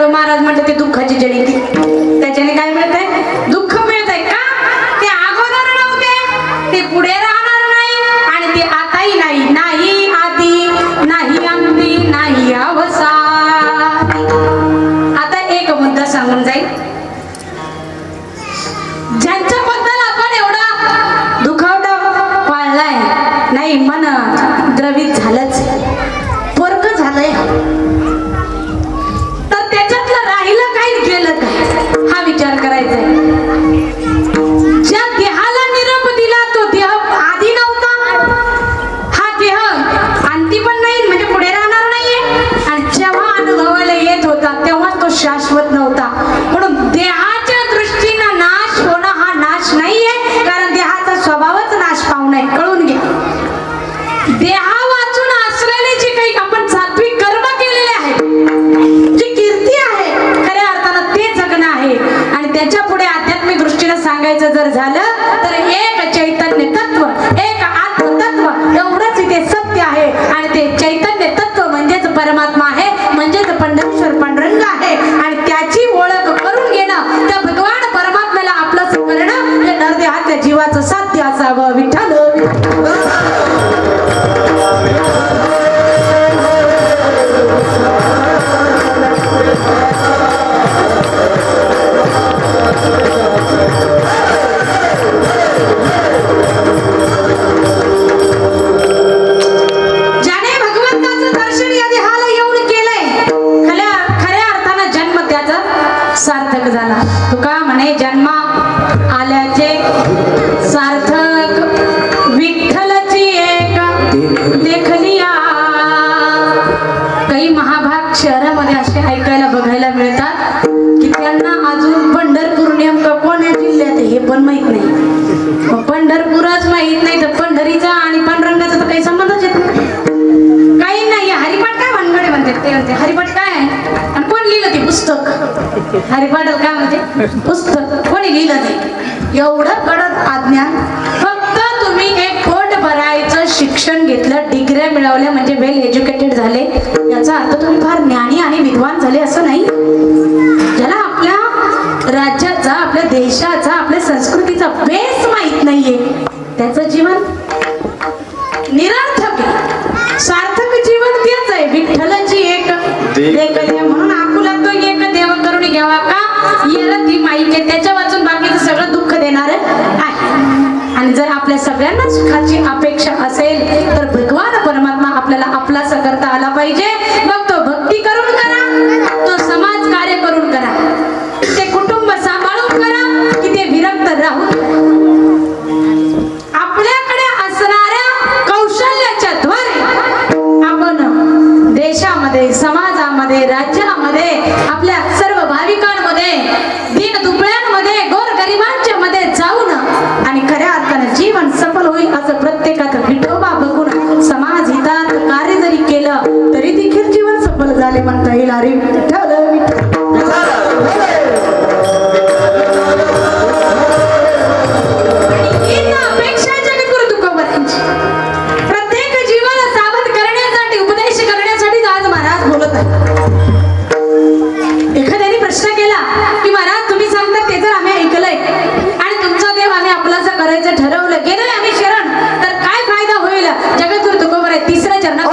महाराज म्हणते ते दुःखाची जडी, त्याच्याने काय मिळतंय? दुःख मिळतंय. का? ते अगोदर नव्हते, ते पुढे राहणार नाही, आणि ते आताही नाही. नाही आधी, नाही अंती, नाही अवसान. आता हरिपाटल काय म्हणते पुस्तक कोणी लिहिलं नाही एवढं कडक अज्ञान. फक्त तुम्ही एक पोट भरायचं शिक्षण घेतलं, डिग्र्या मिळवल्या म्हणजे वेल एज्युकेटेड झाले, याचा अर्थ तुम्ही फार ज्ञानी आणि विद्वान झाले असं नाही. ज्याला आपल्या राज्याचा, आपल्या देशाचा, आपल्या संस्कृतीचा बेस माहित नाहीये त्याचं जीवन निरर्थक आहे. सार्थक जीवन तेच आहे. विठ्ठलाची एक देखल्या म्हणून आकुला तो एक देव करून घ्यावा का येला ती माईक आहे, त्याच्या वाचून बाकीचं सगळं दुःख देणार आहे. आणि जर आपल्या सगळ्यांना सुखाची अपेक्षा असेल तर भगवान परमात्मा आपल्याला आपलासा करता आला पाहिजे. मग तो भक्ती करून करा, तो समाज कार्य करून करा, ते कुटुंब सांभाळून करा की ते विरक्त राहून करा. आपल्याकडे असणाऱ्या कौशल्याच्या द्वारे आपण देशामध्ये, समाजामध्ये, राज्यामध्ये, आपल्या सर्व भाविकांमध्ये, दीन दुबळ्यांमध्ये, गोरगरिबांच्या मध्ये जाऊन आणि खऱ्या अर्थानं जीवन सफल होईल असं प्रत्येकाचं विठोबा बघून समाज हितार्थ कार्य जरी केलं तरी देखील जीवन सफल झाले म्हणता येईल. अरे विठ्ठल अपेक्षा जगद्गुरु तुकोबारायांची. प्रत्येक जीवन सावध करण्यासाठी, उपदेश करण्यासाठी आज महाराज बोलत आहे. एखाद्याने प्रश्न केला की महाराज तुम्ही सांगता ते जर आम्ही ऐकलंय आणि तुमचा देव आम्ही आपलाच करायचं ठरवलं, गेलोय आम्ही शरण, तर काय फायदा होईल? जगद्गुरु तुकोबाराय तिसऱ्या चरणात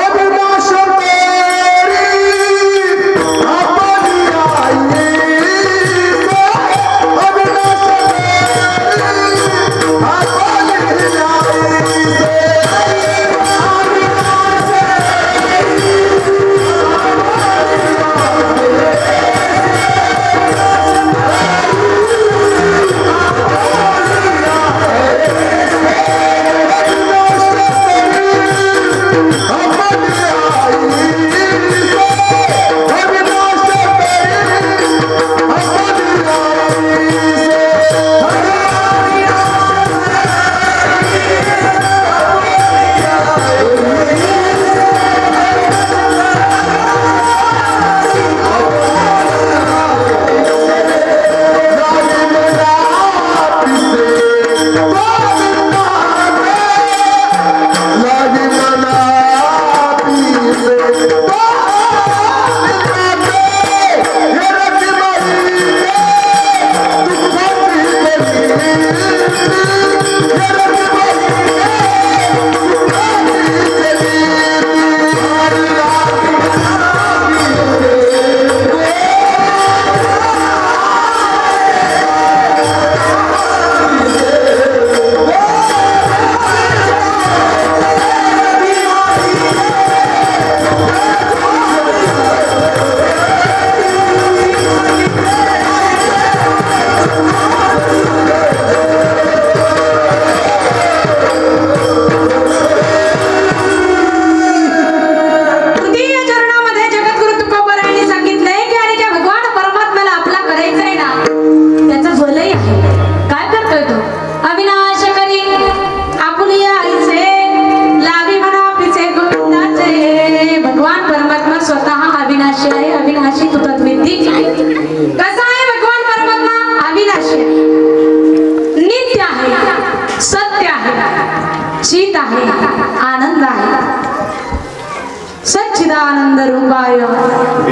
सच्चिदानंद रूपाय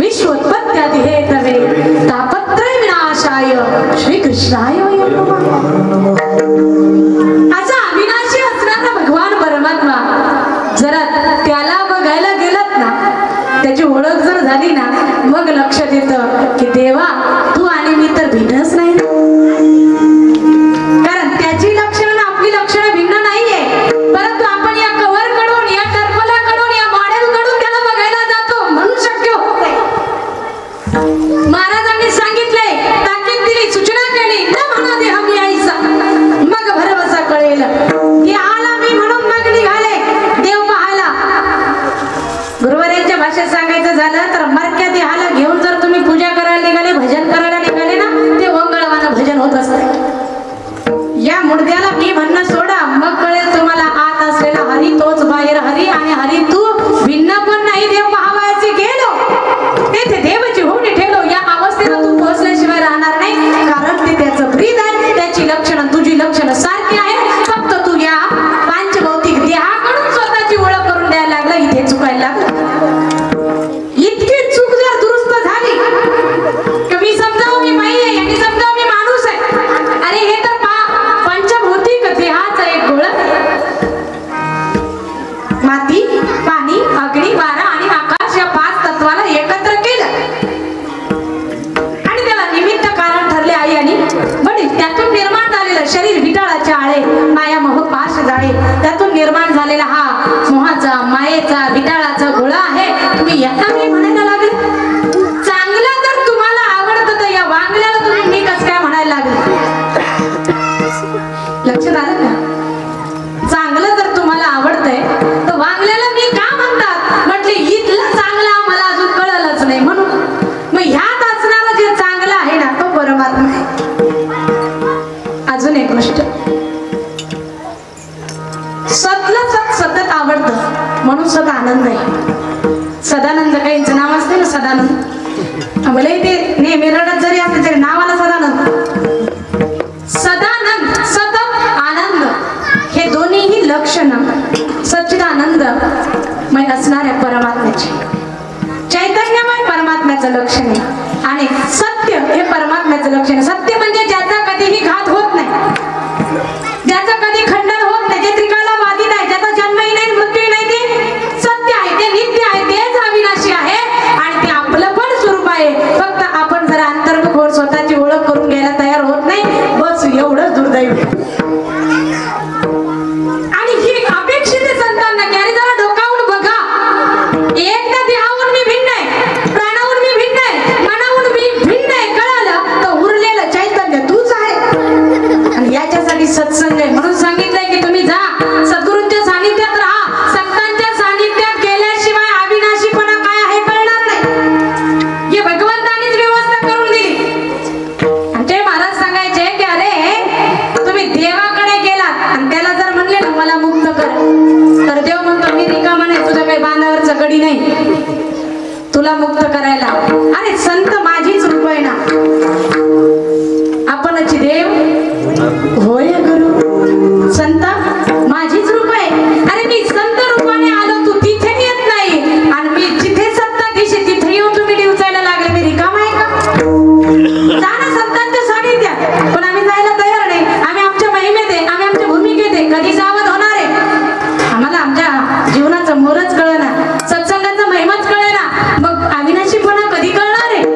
विश्वोत्पत्त्यादि हेतवे तापत्रय विनाशाय श्री कृष्णाय असा अविनाशी असणारा भगवान परमात्मा जरा त्याला बघायला गेलात ना, त्याची ओळख जर झाली ना, मग लक्षात येतं की देवा तू आणि मी तर भिन्नच नाही ना. कारण त्याची लक्षणं आपली लक्षणं भिन्न नाहीये, परंतु आपण या कव्हर कडून, या टर्पला कडून, या मॉडेल कडून त्याला बघायला जातो म्हणून शक्य होत नाही. महाराजांनी सांगितले, ताकीद दिली, सूचना केली, न म्हणा दे हम यायचा, मग भरवसा कळेल. की आला मी म्हणून मग निघाले देव पाहायला. गुरुवारांच्या भाषेत सांगायचं झालं तर मरक्या देहाला घेऊन जर तुम्ही पूजा करायला निघाले, भजन करायला निघाले ना, ते वंगळवानं भजन होत असते. या मुडद्याला मी म्हणणं सोडा, मग कळेल तुम्हाला आत असलेला हरी तोच बाहेर हरी, आणि हरी तू भिन्न पण नाही. देव महाबायाचे गेलो तेथे देवची होऊन ठेवलो, या अवस्थेला तू पोहोचल्याशिवाय राहणार शरीर विटाळाचे आळे, माया मोह पाश जाळे, त्यातून निर्माण झालेला हा मोहाचा मायेचा विटाळाचा गोळा आहे. तुम्ही याला मी म्हणायला लागले. चांगलं जर तुम्हाला आवडतं तर या वांगल्याला तुम्ही मी कसं काय म्हणायला लागले? लक्षात आलं का? चांगलं जर तुम्हाला आवडतंय तर वांगल्याला मी का म्हणतात? म्हटले इथलं चांगलं आम्हाला अजून कळलंच नाही म्हणून. मग ह्यात असणारं जे चांगलं आहे ना तो परमात्मा आहे. अजून एक गोष्ट, सतलं सतत आवडतं म्हणून सत आनंद आहे. सदानंद काहींचं नाव असते ना, सदानंद. भले ते नेहमी रडत जरी असते तरी नावाला सदानंद. सदानंद सतत आनंद हे दोन्हीही लक्षणं सच्चिदानंद मय असणाऱ्या परमात्म्याचे, चैतन्यमय परमात्म्याचं लक्षण आहे. आणि सत्य हे परमात्म्याचं लक्षण आहे. सत्य म्हणजे ज्याचा कधीही घात होत नाही, ज्याचा कधी खंडन होत नाही, जे त्रिकालावादी नाही, ज्याचा जन्मही नाही मृत्यूही नाही, ते सत्य आहे, ते नित्य आहे, तेच अविनाशी आहे आणि ते आपलं पण स्वरूप आहे. फक्त आपण जरा अंतर्मुख होऊन स्वतःची ओळख करून घ्यायला तयार होत नाही, बस एवढंच दुर्दैव. आणि ही अपेक्षित आहे संतांना की अरे जरा डोकावून बघा, एकदा देहावरून मी भिन्न आहे, प्राणावरून मी भिन्न आहे, मनावरून मी भिन्न आहे, कळालं तर उरलेलं चैतन्य तूच आहे. आणि याच्यासाठी सत्संग आहे. म्हणून सांगितलंय की तुम्ही जा सद्गुरूंच्या सानिध्यात राहा. संतांच्या सानिध्यात गेल्याशिवाय अविनाशीपणा काय आहे कळणार नाही. हे भगवंतानीच व्यवस्था करून दिली. आणि ते महाराज सांगायचे की अरे तुम्ही देवाकडे गेलात आणि त्याला जर म्हणले ना मला मुक्त कर, तर देव म्हणतो मी रिकामा नाही, तुझ्या काही बांधावरचा गडी नाही तुला मुक्त करायला. अरे संत माझीच रूप आहे ना, आपणची देव होय गुरु, संत माझीच रूप आहे. अरे मी संत रूपाने आलो, तू तिथे येत नाही आणि मी जिथे सत्ता दिशे तिथे येऊन तुम्ही डिवचायला लागले, मी रिकामा आहे का? जा ना संतांच्या सानिध्यात. पण आम्ही जायला तयार नाही, आम्ही आमच्या महिमेत आहे, आम्ही आमच्या भूमिकेत आहे, कधी सावध होणार आहे? आम्हाला आमच्या जीवनाचं मोरच कळेना, सत्संगाचा महिमाच कळेना, मग अविनाशीपणा कधी कळणार आहे?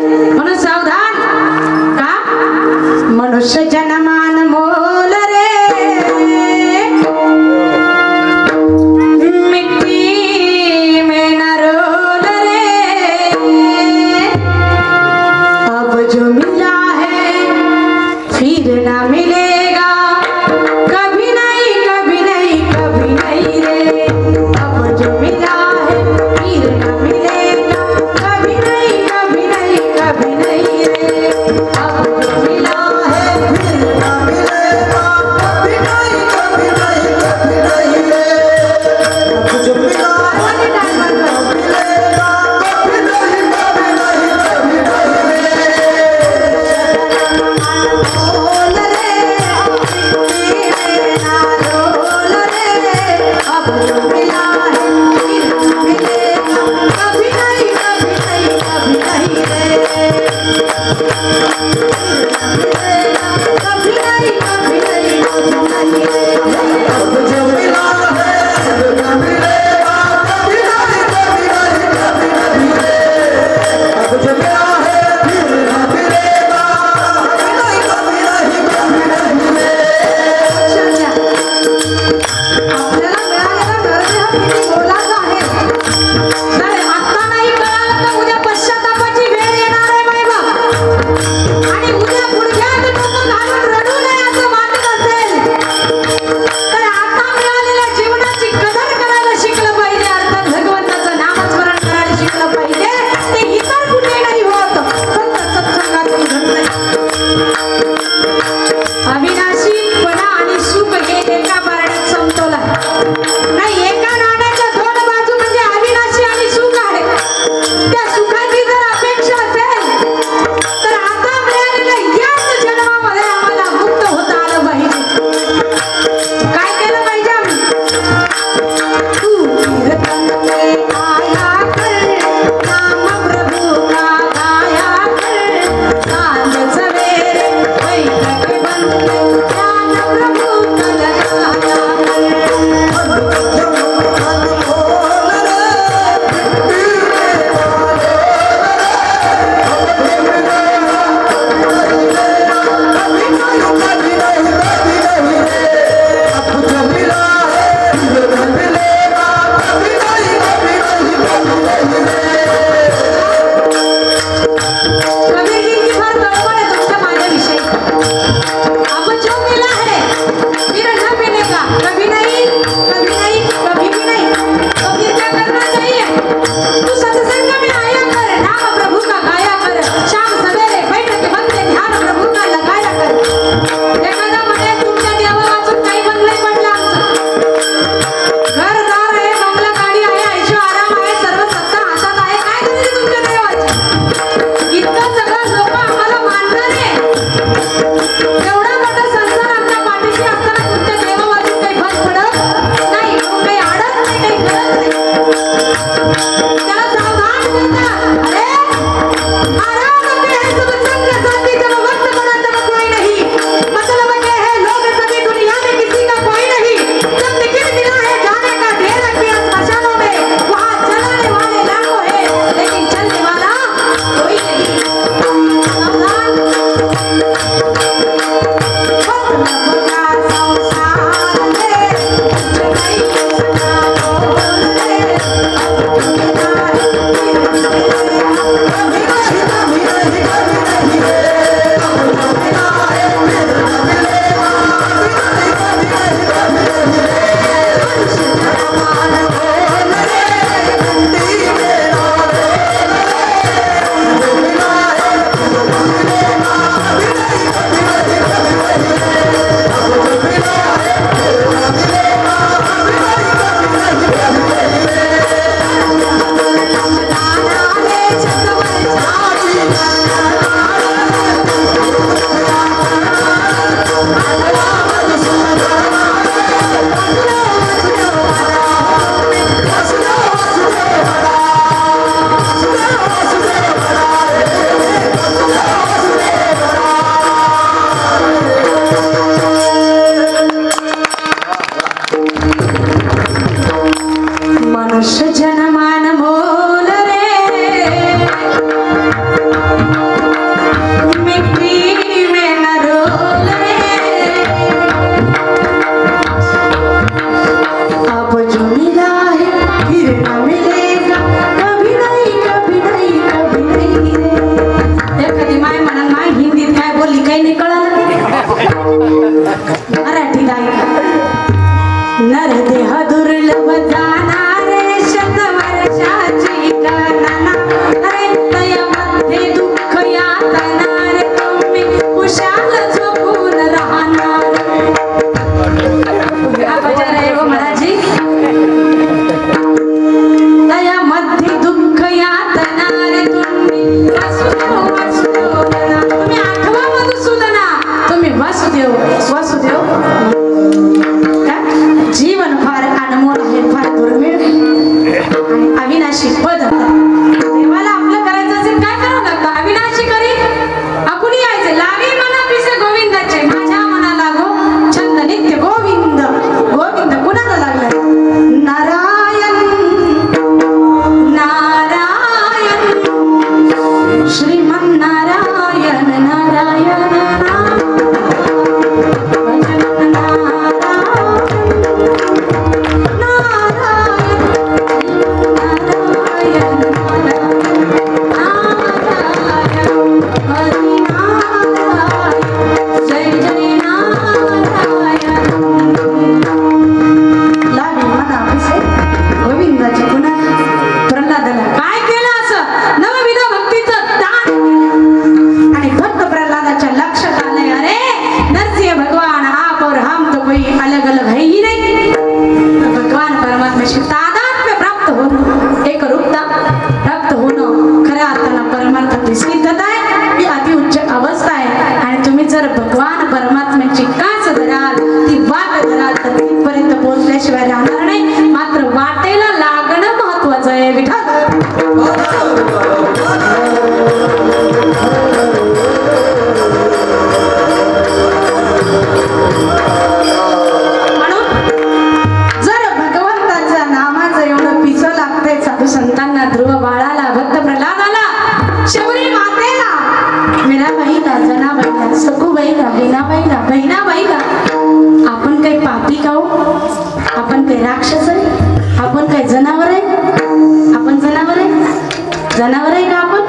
जनावर आहे का आपण?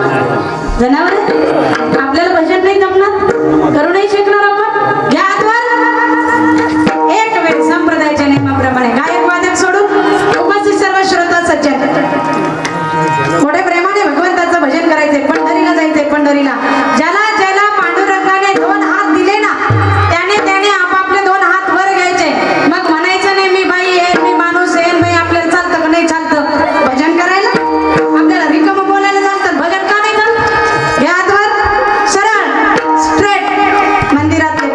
जनावर आहे? आपल्याला भजन नाही जमणार, करू नाही शकणार आपण. घ्या हातवर. एक वेळ संप्रदायाच्या नियमाप्रमाणे गायक वादक सोडून उपस्थित सर्व श्रोता सज्जन मोठ्या प्रेमाने भगवंताचं भजन करायचंय. पंढरीला जायचंय. पंढरीला ज्याला ज्याला पांडुरंगाने 2 हात दिले ना त्याने त्याने आपापले 2 हात वर घ्यायचे. मग म्हणायचं नाही मी बाई आहे, मी माणूस आहे, बाई आपल्याला चालतं का नाही चालतं भजन करायला? आपल्याला रिकाम बोलायला चालतं, भजन का नाही चालतं? घ्या हातवर. सरळ स्ट्रेट मंदिरातले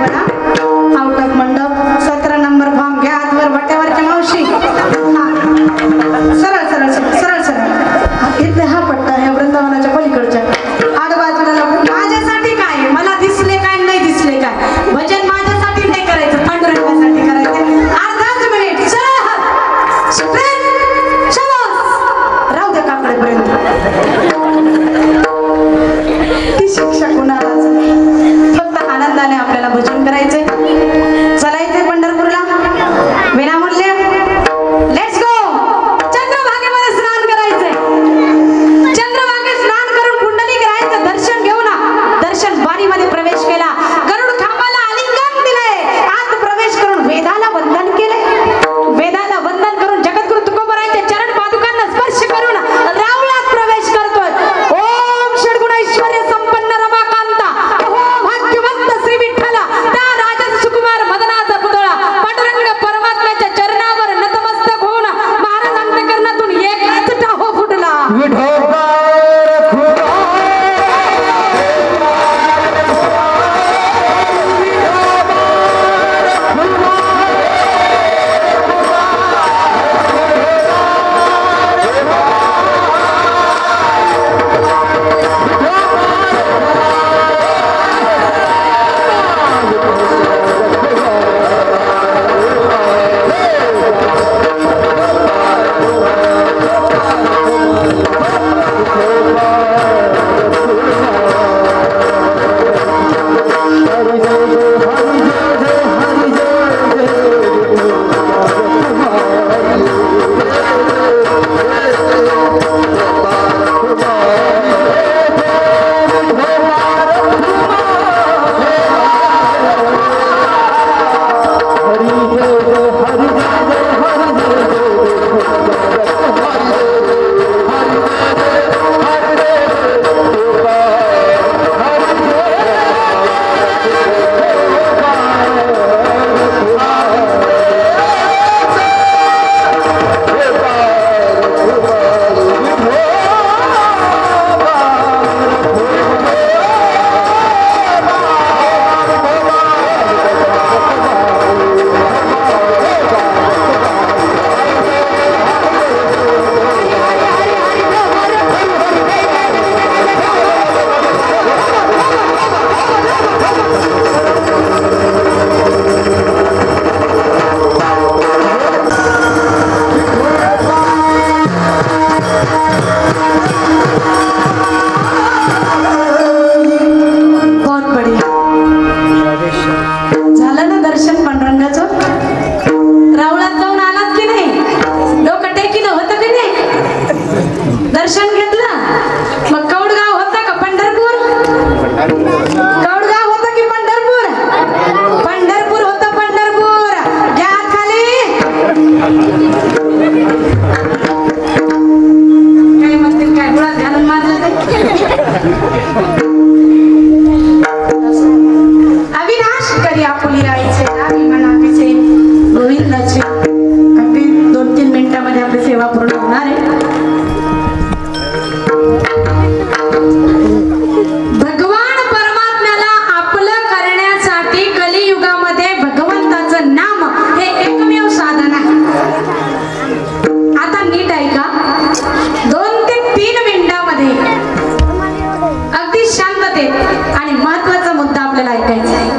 आहेत आणि महत्वाचा मुद्दा आपल्याला ऐकायचा आहे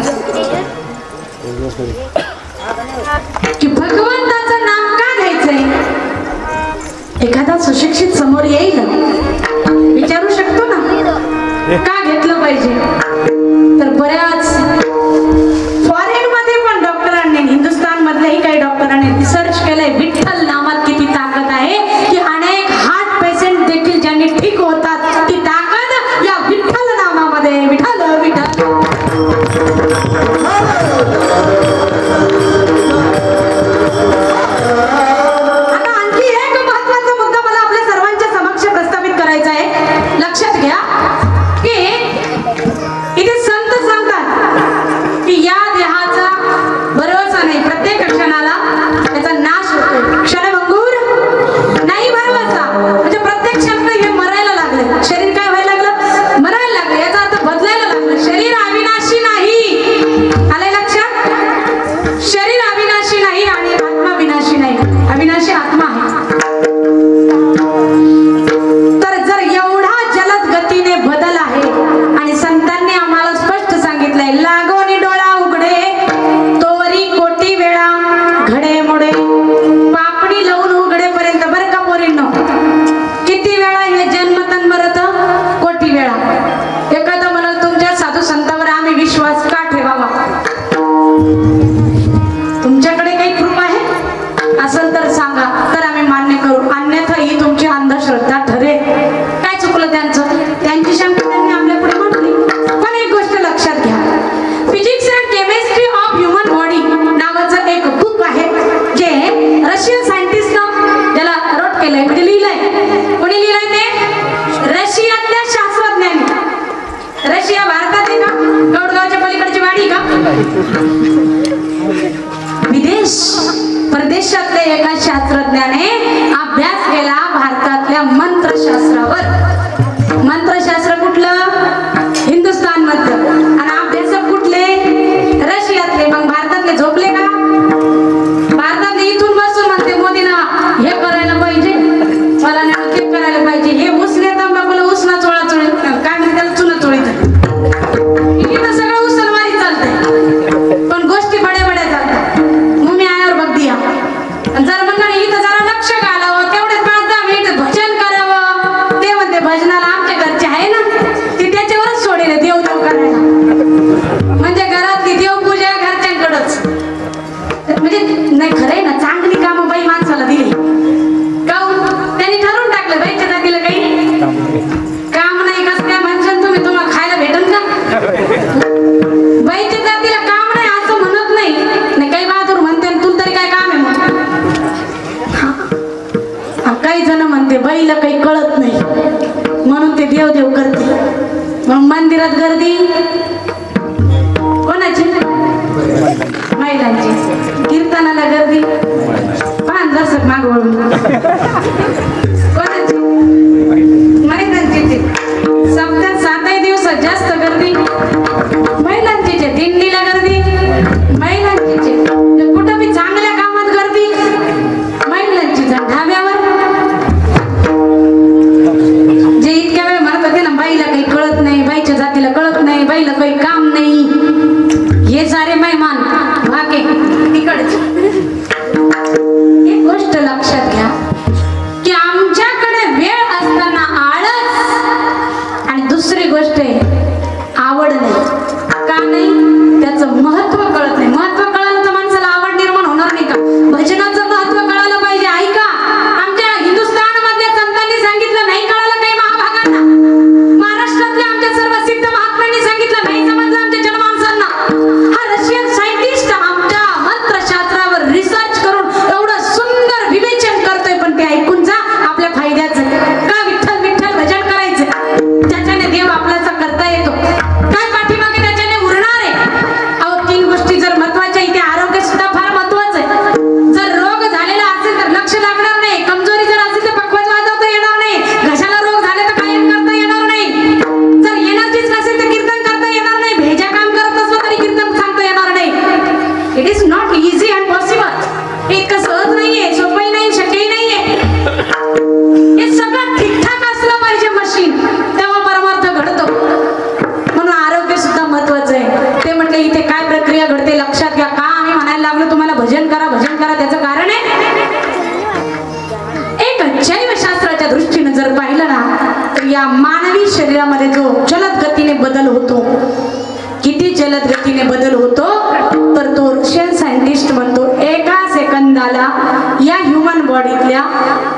की भगवंताचं नाम का घ्यायचंय. एखादा सुशिक्षित समोर येईल विचारू शकतो ना का घेतलं पाहिजे. तर बऱ्याच फॉरेन मध्ये पण डॉक्टरांनी हिंदुस्थान मधल्याही काही डॉक्टरांनी रिसर्च केलंय विठ्ठल नामात किती ताकद आहे की अनेक हार्ट पेशंट देखील ज्यांनी ठीक होतात ती ताकद या विठ्ठल नामामध्ये. विठ्ठल विठ्ठल परदेशातल्या एका शास्त्रज्ञाने अभ्यास केला भारतातल्या मंत्रशास्त्रावर. मंत्रशास्त्र कुठलं हिंदुस्थान मधलं आणि अभ्यासक कुठले रशियातले. मग भारतातले झोपले का. भारतातले इथून बसून म्हणते मोदींना हे करायला पाहिजे मला नाही ते करायला पाहिजे. हे उसने तंबाखूला उसना चोळा चोळी काय म्हणते त्याला चुना चोळी. इथं सगळं उसलवारी चालतंय पण गोष्टी बड्या बड्या चालतात. मुमी आयावर बघ दिया जर मंडळी इथं जरा लक्ष घालावं तेवढे 5-10 मिनिट भजन करावं. ते म्हणते भजनाला आमच्या घरचे आहे ना ते त्याच्यावरच सोडेल देव देव करायला. म्हणजे घरातली देवपूजा घरच्यांकडच. म्हणजे नाही खरंय ना चांगली कामं बाई माणसाला दिली काऊन त्यांनी ठरवून टाकलं बाईच्या जातीला काही काम नाही. कसं काय म्हणशाल तुम्ही तुम्हाला खायला भेटल का. बाईच्या जातीला काम नाही असं म्हणत नाही. काही बहादूर म्हणते तुला तरी काय काम आहे मग. काही जण म्हणते बाईला काही कळत नाही म्हणून ते देव देव करते. मग मंदिरात गर्दी कोणाची महिलांची. कीर्तनाला गर्दी पान जसं माग वळून कोणाची महिलांची. सप्त्यात 7 दिवसात जास्त गर्दी महिलांची. दिंडीला गर्दी महिलांची. कुठं बी चांगल्या कामात गर्दी महिलांची. ढाब्यावर जे इतक्या वेळ म्हणत होते ना बाईला काही कळत नाही बाईच्या जातीला कळत नाही बाईला काही काम नाही हे सारे मेहमान भागे तिकडचे. एक गोष्ट लक्षात घ्या की आमच्याकडे वेळ असताना आळस आणि दुसरी गोष्ट आहे आवड नाही. का नाही त्याचं महत्व कळत नाही. महत्व कळालं तर माणसाला आवड निर्माण होणार नाही का. भजनाचं महत्व कळालं पाहिजे. ऐका आमच्या हिंदुस्थान मधल्या संतांनी सांगितलं नाही कळालं काही महाभागांना. महाराष्ट्रातल्या आमच्या सर्व सिद्ध महात्म्यांनी सांगितलं नाही समजलं आमच्या जनमानसांना. हा रशियन सायंटिस्ट आमच्या मंत्रशास्त्रावर रिसर्च करून एवढं सुंदर विवेचन करतोय पण ते ऐकून जा आपल्या फायद्याचं. का विठ्ठल विठ्ठल भजन करायचं ज्याच्याने देव आपल्याचा करता शरीरामध्ये जो जलद गतीने बदल होतो, किती जलद गतीने बदल होतो तर तो रशियन सायंटिस्ट म्हणतो एका सेकंदाला या ह्युमन बॉडीतल्या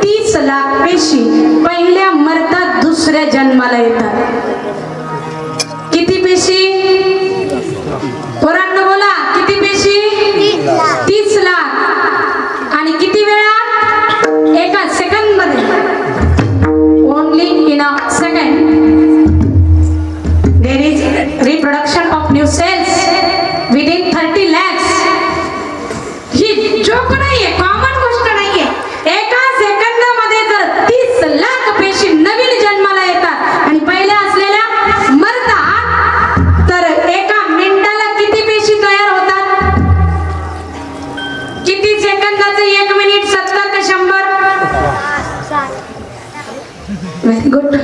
30 लाख पेशी पहिल्या मरतात, दुसऱ्या जन्माला येतात. किती पेशी? पोरांनो बोला, किती पेशी? 30 लाख. आणि किती वेळात? एका सेकंद मध्ये. Only in a second there is reproduction of new cells within 30 lakhs. ही जोक नाहीये, कॉमन गोष्ट नाहीये. एका सेकंदामध्ये जर 30 लाख पेशी नवीन जन्माला येतात आणि पहिल्या असलेल्या मरतात, तर एका मिनिटाला किती पेशी तयार होतात? किती सेकंदाचं 1 मिनिट? 70 का 100? Very good.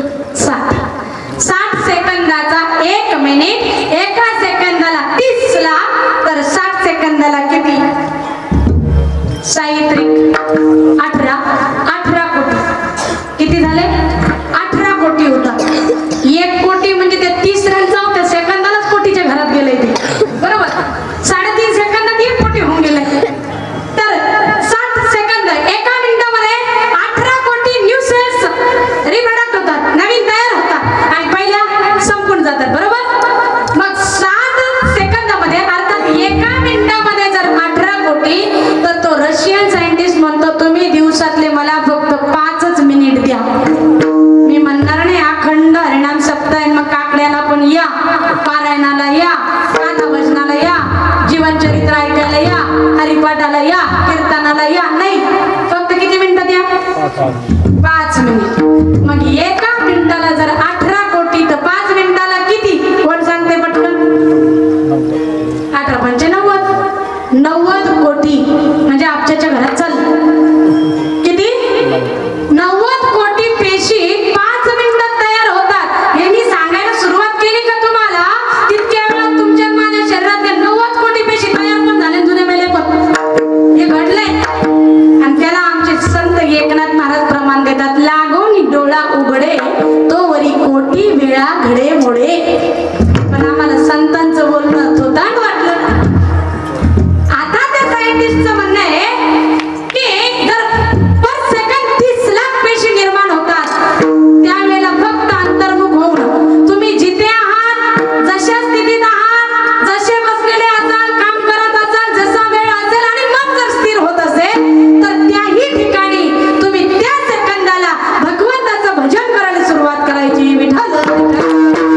60 सेकंदाचा 1 मिनिट. एका सेकंदाला 30 लाख, तर 60 सेकंदाला किती? साहित्रिक 18 कोटी. किती झाले? 18 कोटी होता. 1 कोटी म्हणजे ते 30 जाऊ त्या सेकंदालाच कोटीच्या घरात गेले ते, बरोबर. 3.5 सेकंदात 1 कोटी होऊन गेले. तर 60 सेकंद, एका मिनिटामध्ये 18 कोटी न्यू सेल्स रिप्रोडक्ट होतात, नवीन तयार होतात आणि पहिल्या संपून जातात, बरोबर. मग 7 सेकंदामध्ये अर्थात एका मिनिटामध्ये जर 18 कोटी, तर तो रशियन सायंटिस्ट म्हणतो तुम्ही दिवसातले मला फक्त 5च मिनिट द्या. मी म्हणणार नाही अखंड हरिनाम सप्ताह, मग काकड्याला पण या, पारायणाला या, गाथा भजनाला या, जीवनचरित्र ऐकायला या, हरिपाठाला या, कीर्तनाला या. नाही, फक्त किती मिनिटं द्या? 5 मिनिट. मग एका मिनिटाला जर 18 कोटी, तर 5 मिनिटाला किती? कोण सांगते पटकन? 18 पंचे 90 कोटी. म्हणजे आमच्या घरात चाल किती? 90 कोटी पेशी 5 मिनिटात तयार होतात. हे मी सांगायला सुरुवात केली का तुम्हाला, तितक्या वेळात तुमच्या माझ्या शरीरातल्या 90 कोटी पेशी तयार पण झाले, जुने मेले पण. हे घडलंय. आणि त्याला आमचे संत एकनाथ महाराज प्रमाण देतात, लागून डोळा उघडे तो वरी कोटी वेळा घडे मोडे. पण आम्हाला संतांचं बोलणं थोतांड वाटलं. आता त्या सायंटिस्टचं म्हणणं आहे की जर पर सेकंद 30 लाख पेशी निर्माण होतात, त्यावेळेला फक्त अंतर्मुख होऊन तुम्ही जिथे आहात, जशा स्थितीत आहात, जसे बसलेले असाल, काम करत असाल, जसा वेळ असेल आणि मन जर स्थिर होत असेल, तर त्याही ठिकाणी तुम्ही त्या सेकंदाला भगवंताचं भजन करायला सुरुवात करायची. विठ्ठल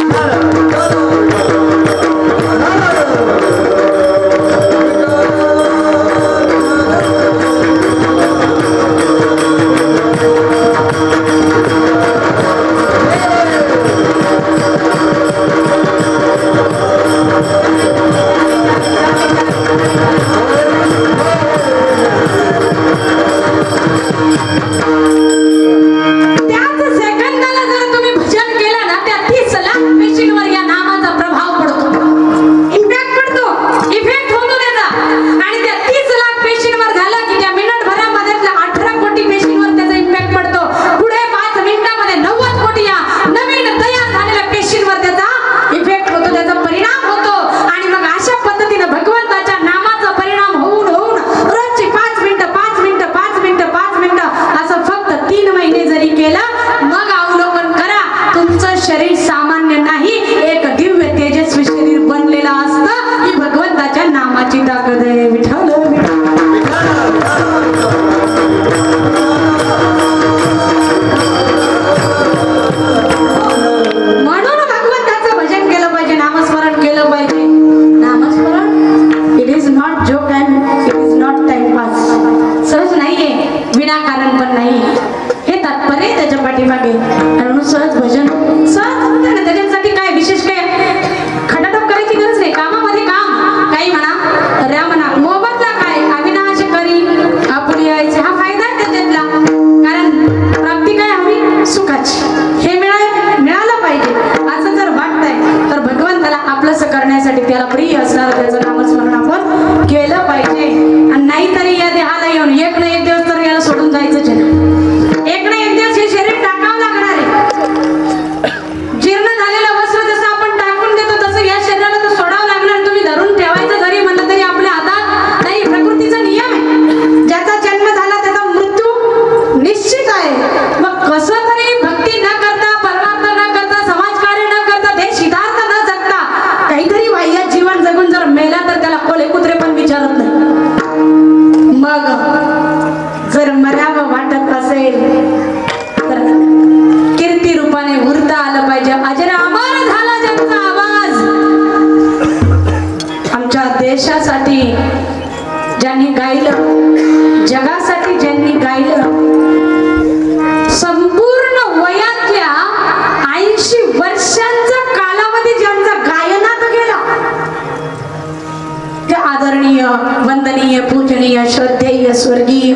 पूजनीय श्रद्धेय स्वर्गीय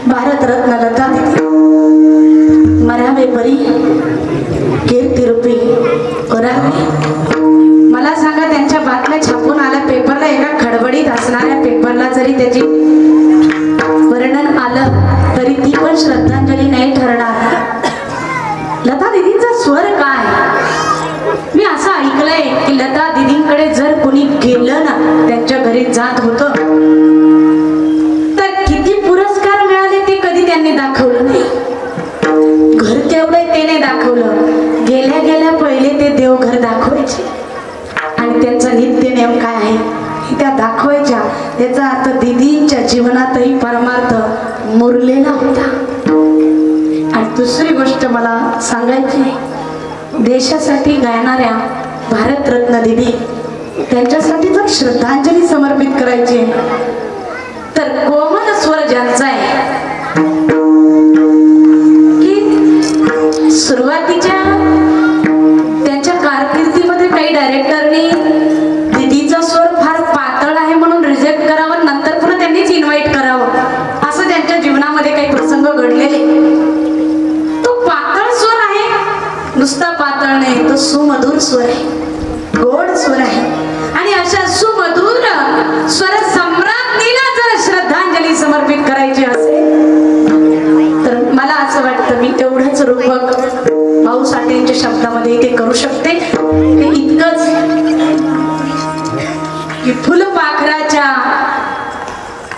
भारतरत्न लता दीदी मरावे परी कीर्ती रूपी ओरावे. मला सांगा, त्यांच्या बातम्या छापून आल्या पेपरला, एका खडबडीत असणाऱ्या पेपरला जरी त्याची वर्णन आलं तरी ती पण श्रद्धांजली नाही ठरणार. लता दीदींचा स्वर काय? मी असं ऐकलंय की लता दीदींकडे जर कोणी गेलं ना, त्यांच्या घरी जात होतं, तर किती पुरस्कार मिळाले ते कधी त्यांनी दाखवलं नाही. घर केवढं त्याने दाखवलं, गेल्या गेल्या पहिले ते देवघर दाखवायचे आणि त्यांचा नित्य नेम काय आहे त्या दाखवायच्या. त्याचा अर्थ दीदींच्या जीवनातही परमार्थ मुरलेला होता. आणि दुसरी गोष्ट मला सांगायची, देशासाठी गायणाऱ्या भारतरत्न दीदी, त्यांच्यासाठी जर श्रद्धांजली समर्पित करायची तर कोमल स्वर ज्यांचा आहे की सुरुवातीच्या त्यांच्या कारकिर्दीमध्ये काही डायरेक्टरनी दीदीचा स्वर फार पातळ आहे म्हणून रिजेक्ट करावं, नंतर पुन्हा त्यांनीच इन्व्हाइट करावं, असं त्यांच्या जीवनामध्ये काही प्रसंग घडलेले. तो पातळ स्वर आहे, नुसता पातळ नाही, तो सुमधुर स्वर आहे, गोड स्वर आहे. आणि अशा सुमधुर स्वर सम्राज्ञीला जर श्रद्धांजली समर्पित करायची असेल तर मला असं वाटतं मी तेवढंच रूपक भाऊ साठेंच्या शब्दामध्ये ते करू शकते. ते इतकंच की फुलपाखराच्या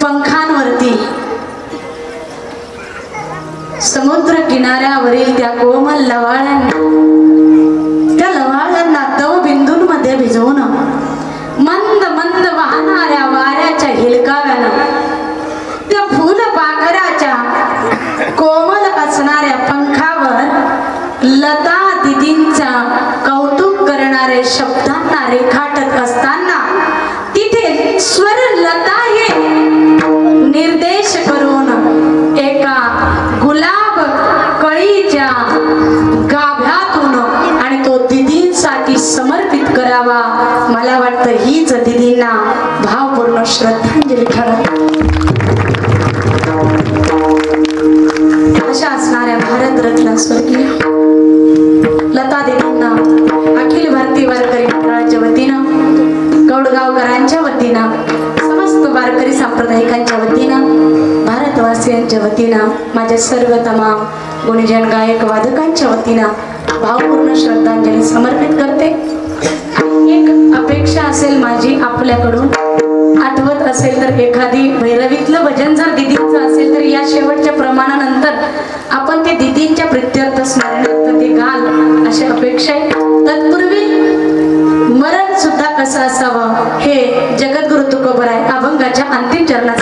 पंखांवरती समुद्र किनाऱ्यावरील त्या कोमल लवाळ्यांना, त्या लवाळ्यांना दव बिंदूंमध्ये भिजवून मंद मंद वाहणाऱ्या वाऱ्याच्या हिलकाव्यानं त्या फुलपाखराच्या कोमल असणाऱ्या पंखावर लता दीदींचा कौतुक करणारे शब्दांना रेखाटत असताना तिथे स्वर लता हे निर्देश करून एका गुलाब कळीच्या गाभ्यातून आणि तो दीदींसाठी समर्पित करावा. मला वाटतं हीच दीदींना भावपूर्ण श्रद्धांजली ठरत. अशा असणाऱ्या भारतरत्न स्वर्गीय लता दीदींना अखिल भारतीय वारकरी मंडळाच्या वतीनं, गौडगावकरांच्या वतीनं, समस्त वारकरी सांप्रदायिकांच्या वतीनं, भारतवासियांच्या वतीनं, माझ्या सर्व तमाम गुणीजन गायक वादकांच्या वतीनं भावपूर्ण श्रद्धांजली समर्पित करते. एक अपेक्षा असेल माझी आपल्याकडून, आठवत असेल तर एखादी भैरवीतलं भजन जर दीदींचं असेल तर या शेवटच्या प्रमाणानंतर आपण ते दीदींच्या प्रित्यर्थ स्मरणार्थ ते गाल, अशी अपेक्षा आहे. तत्पूर्वी मरण सुद्धा कसं असावं हे जगद्गुरु तुकोबराय अभंगाच्या अंतिम चरणात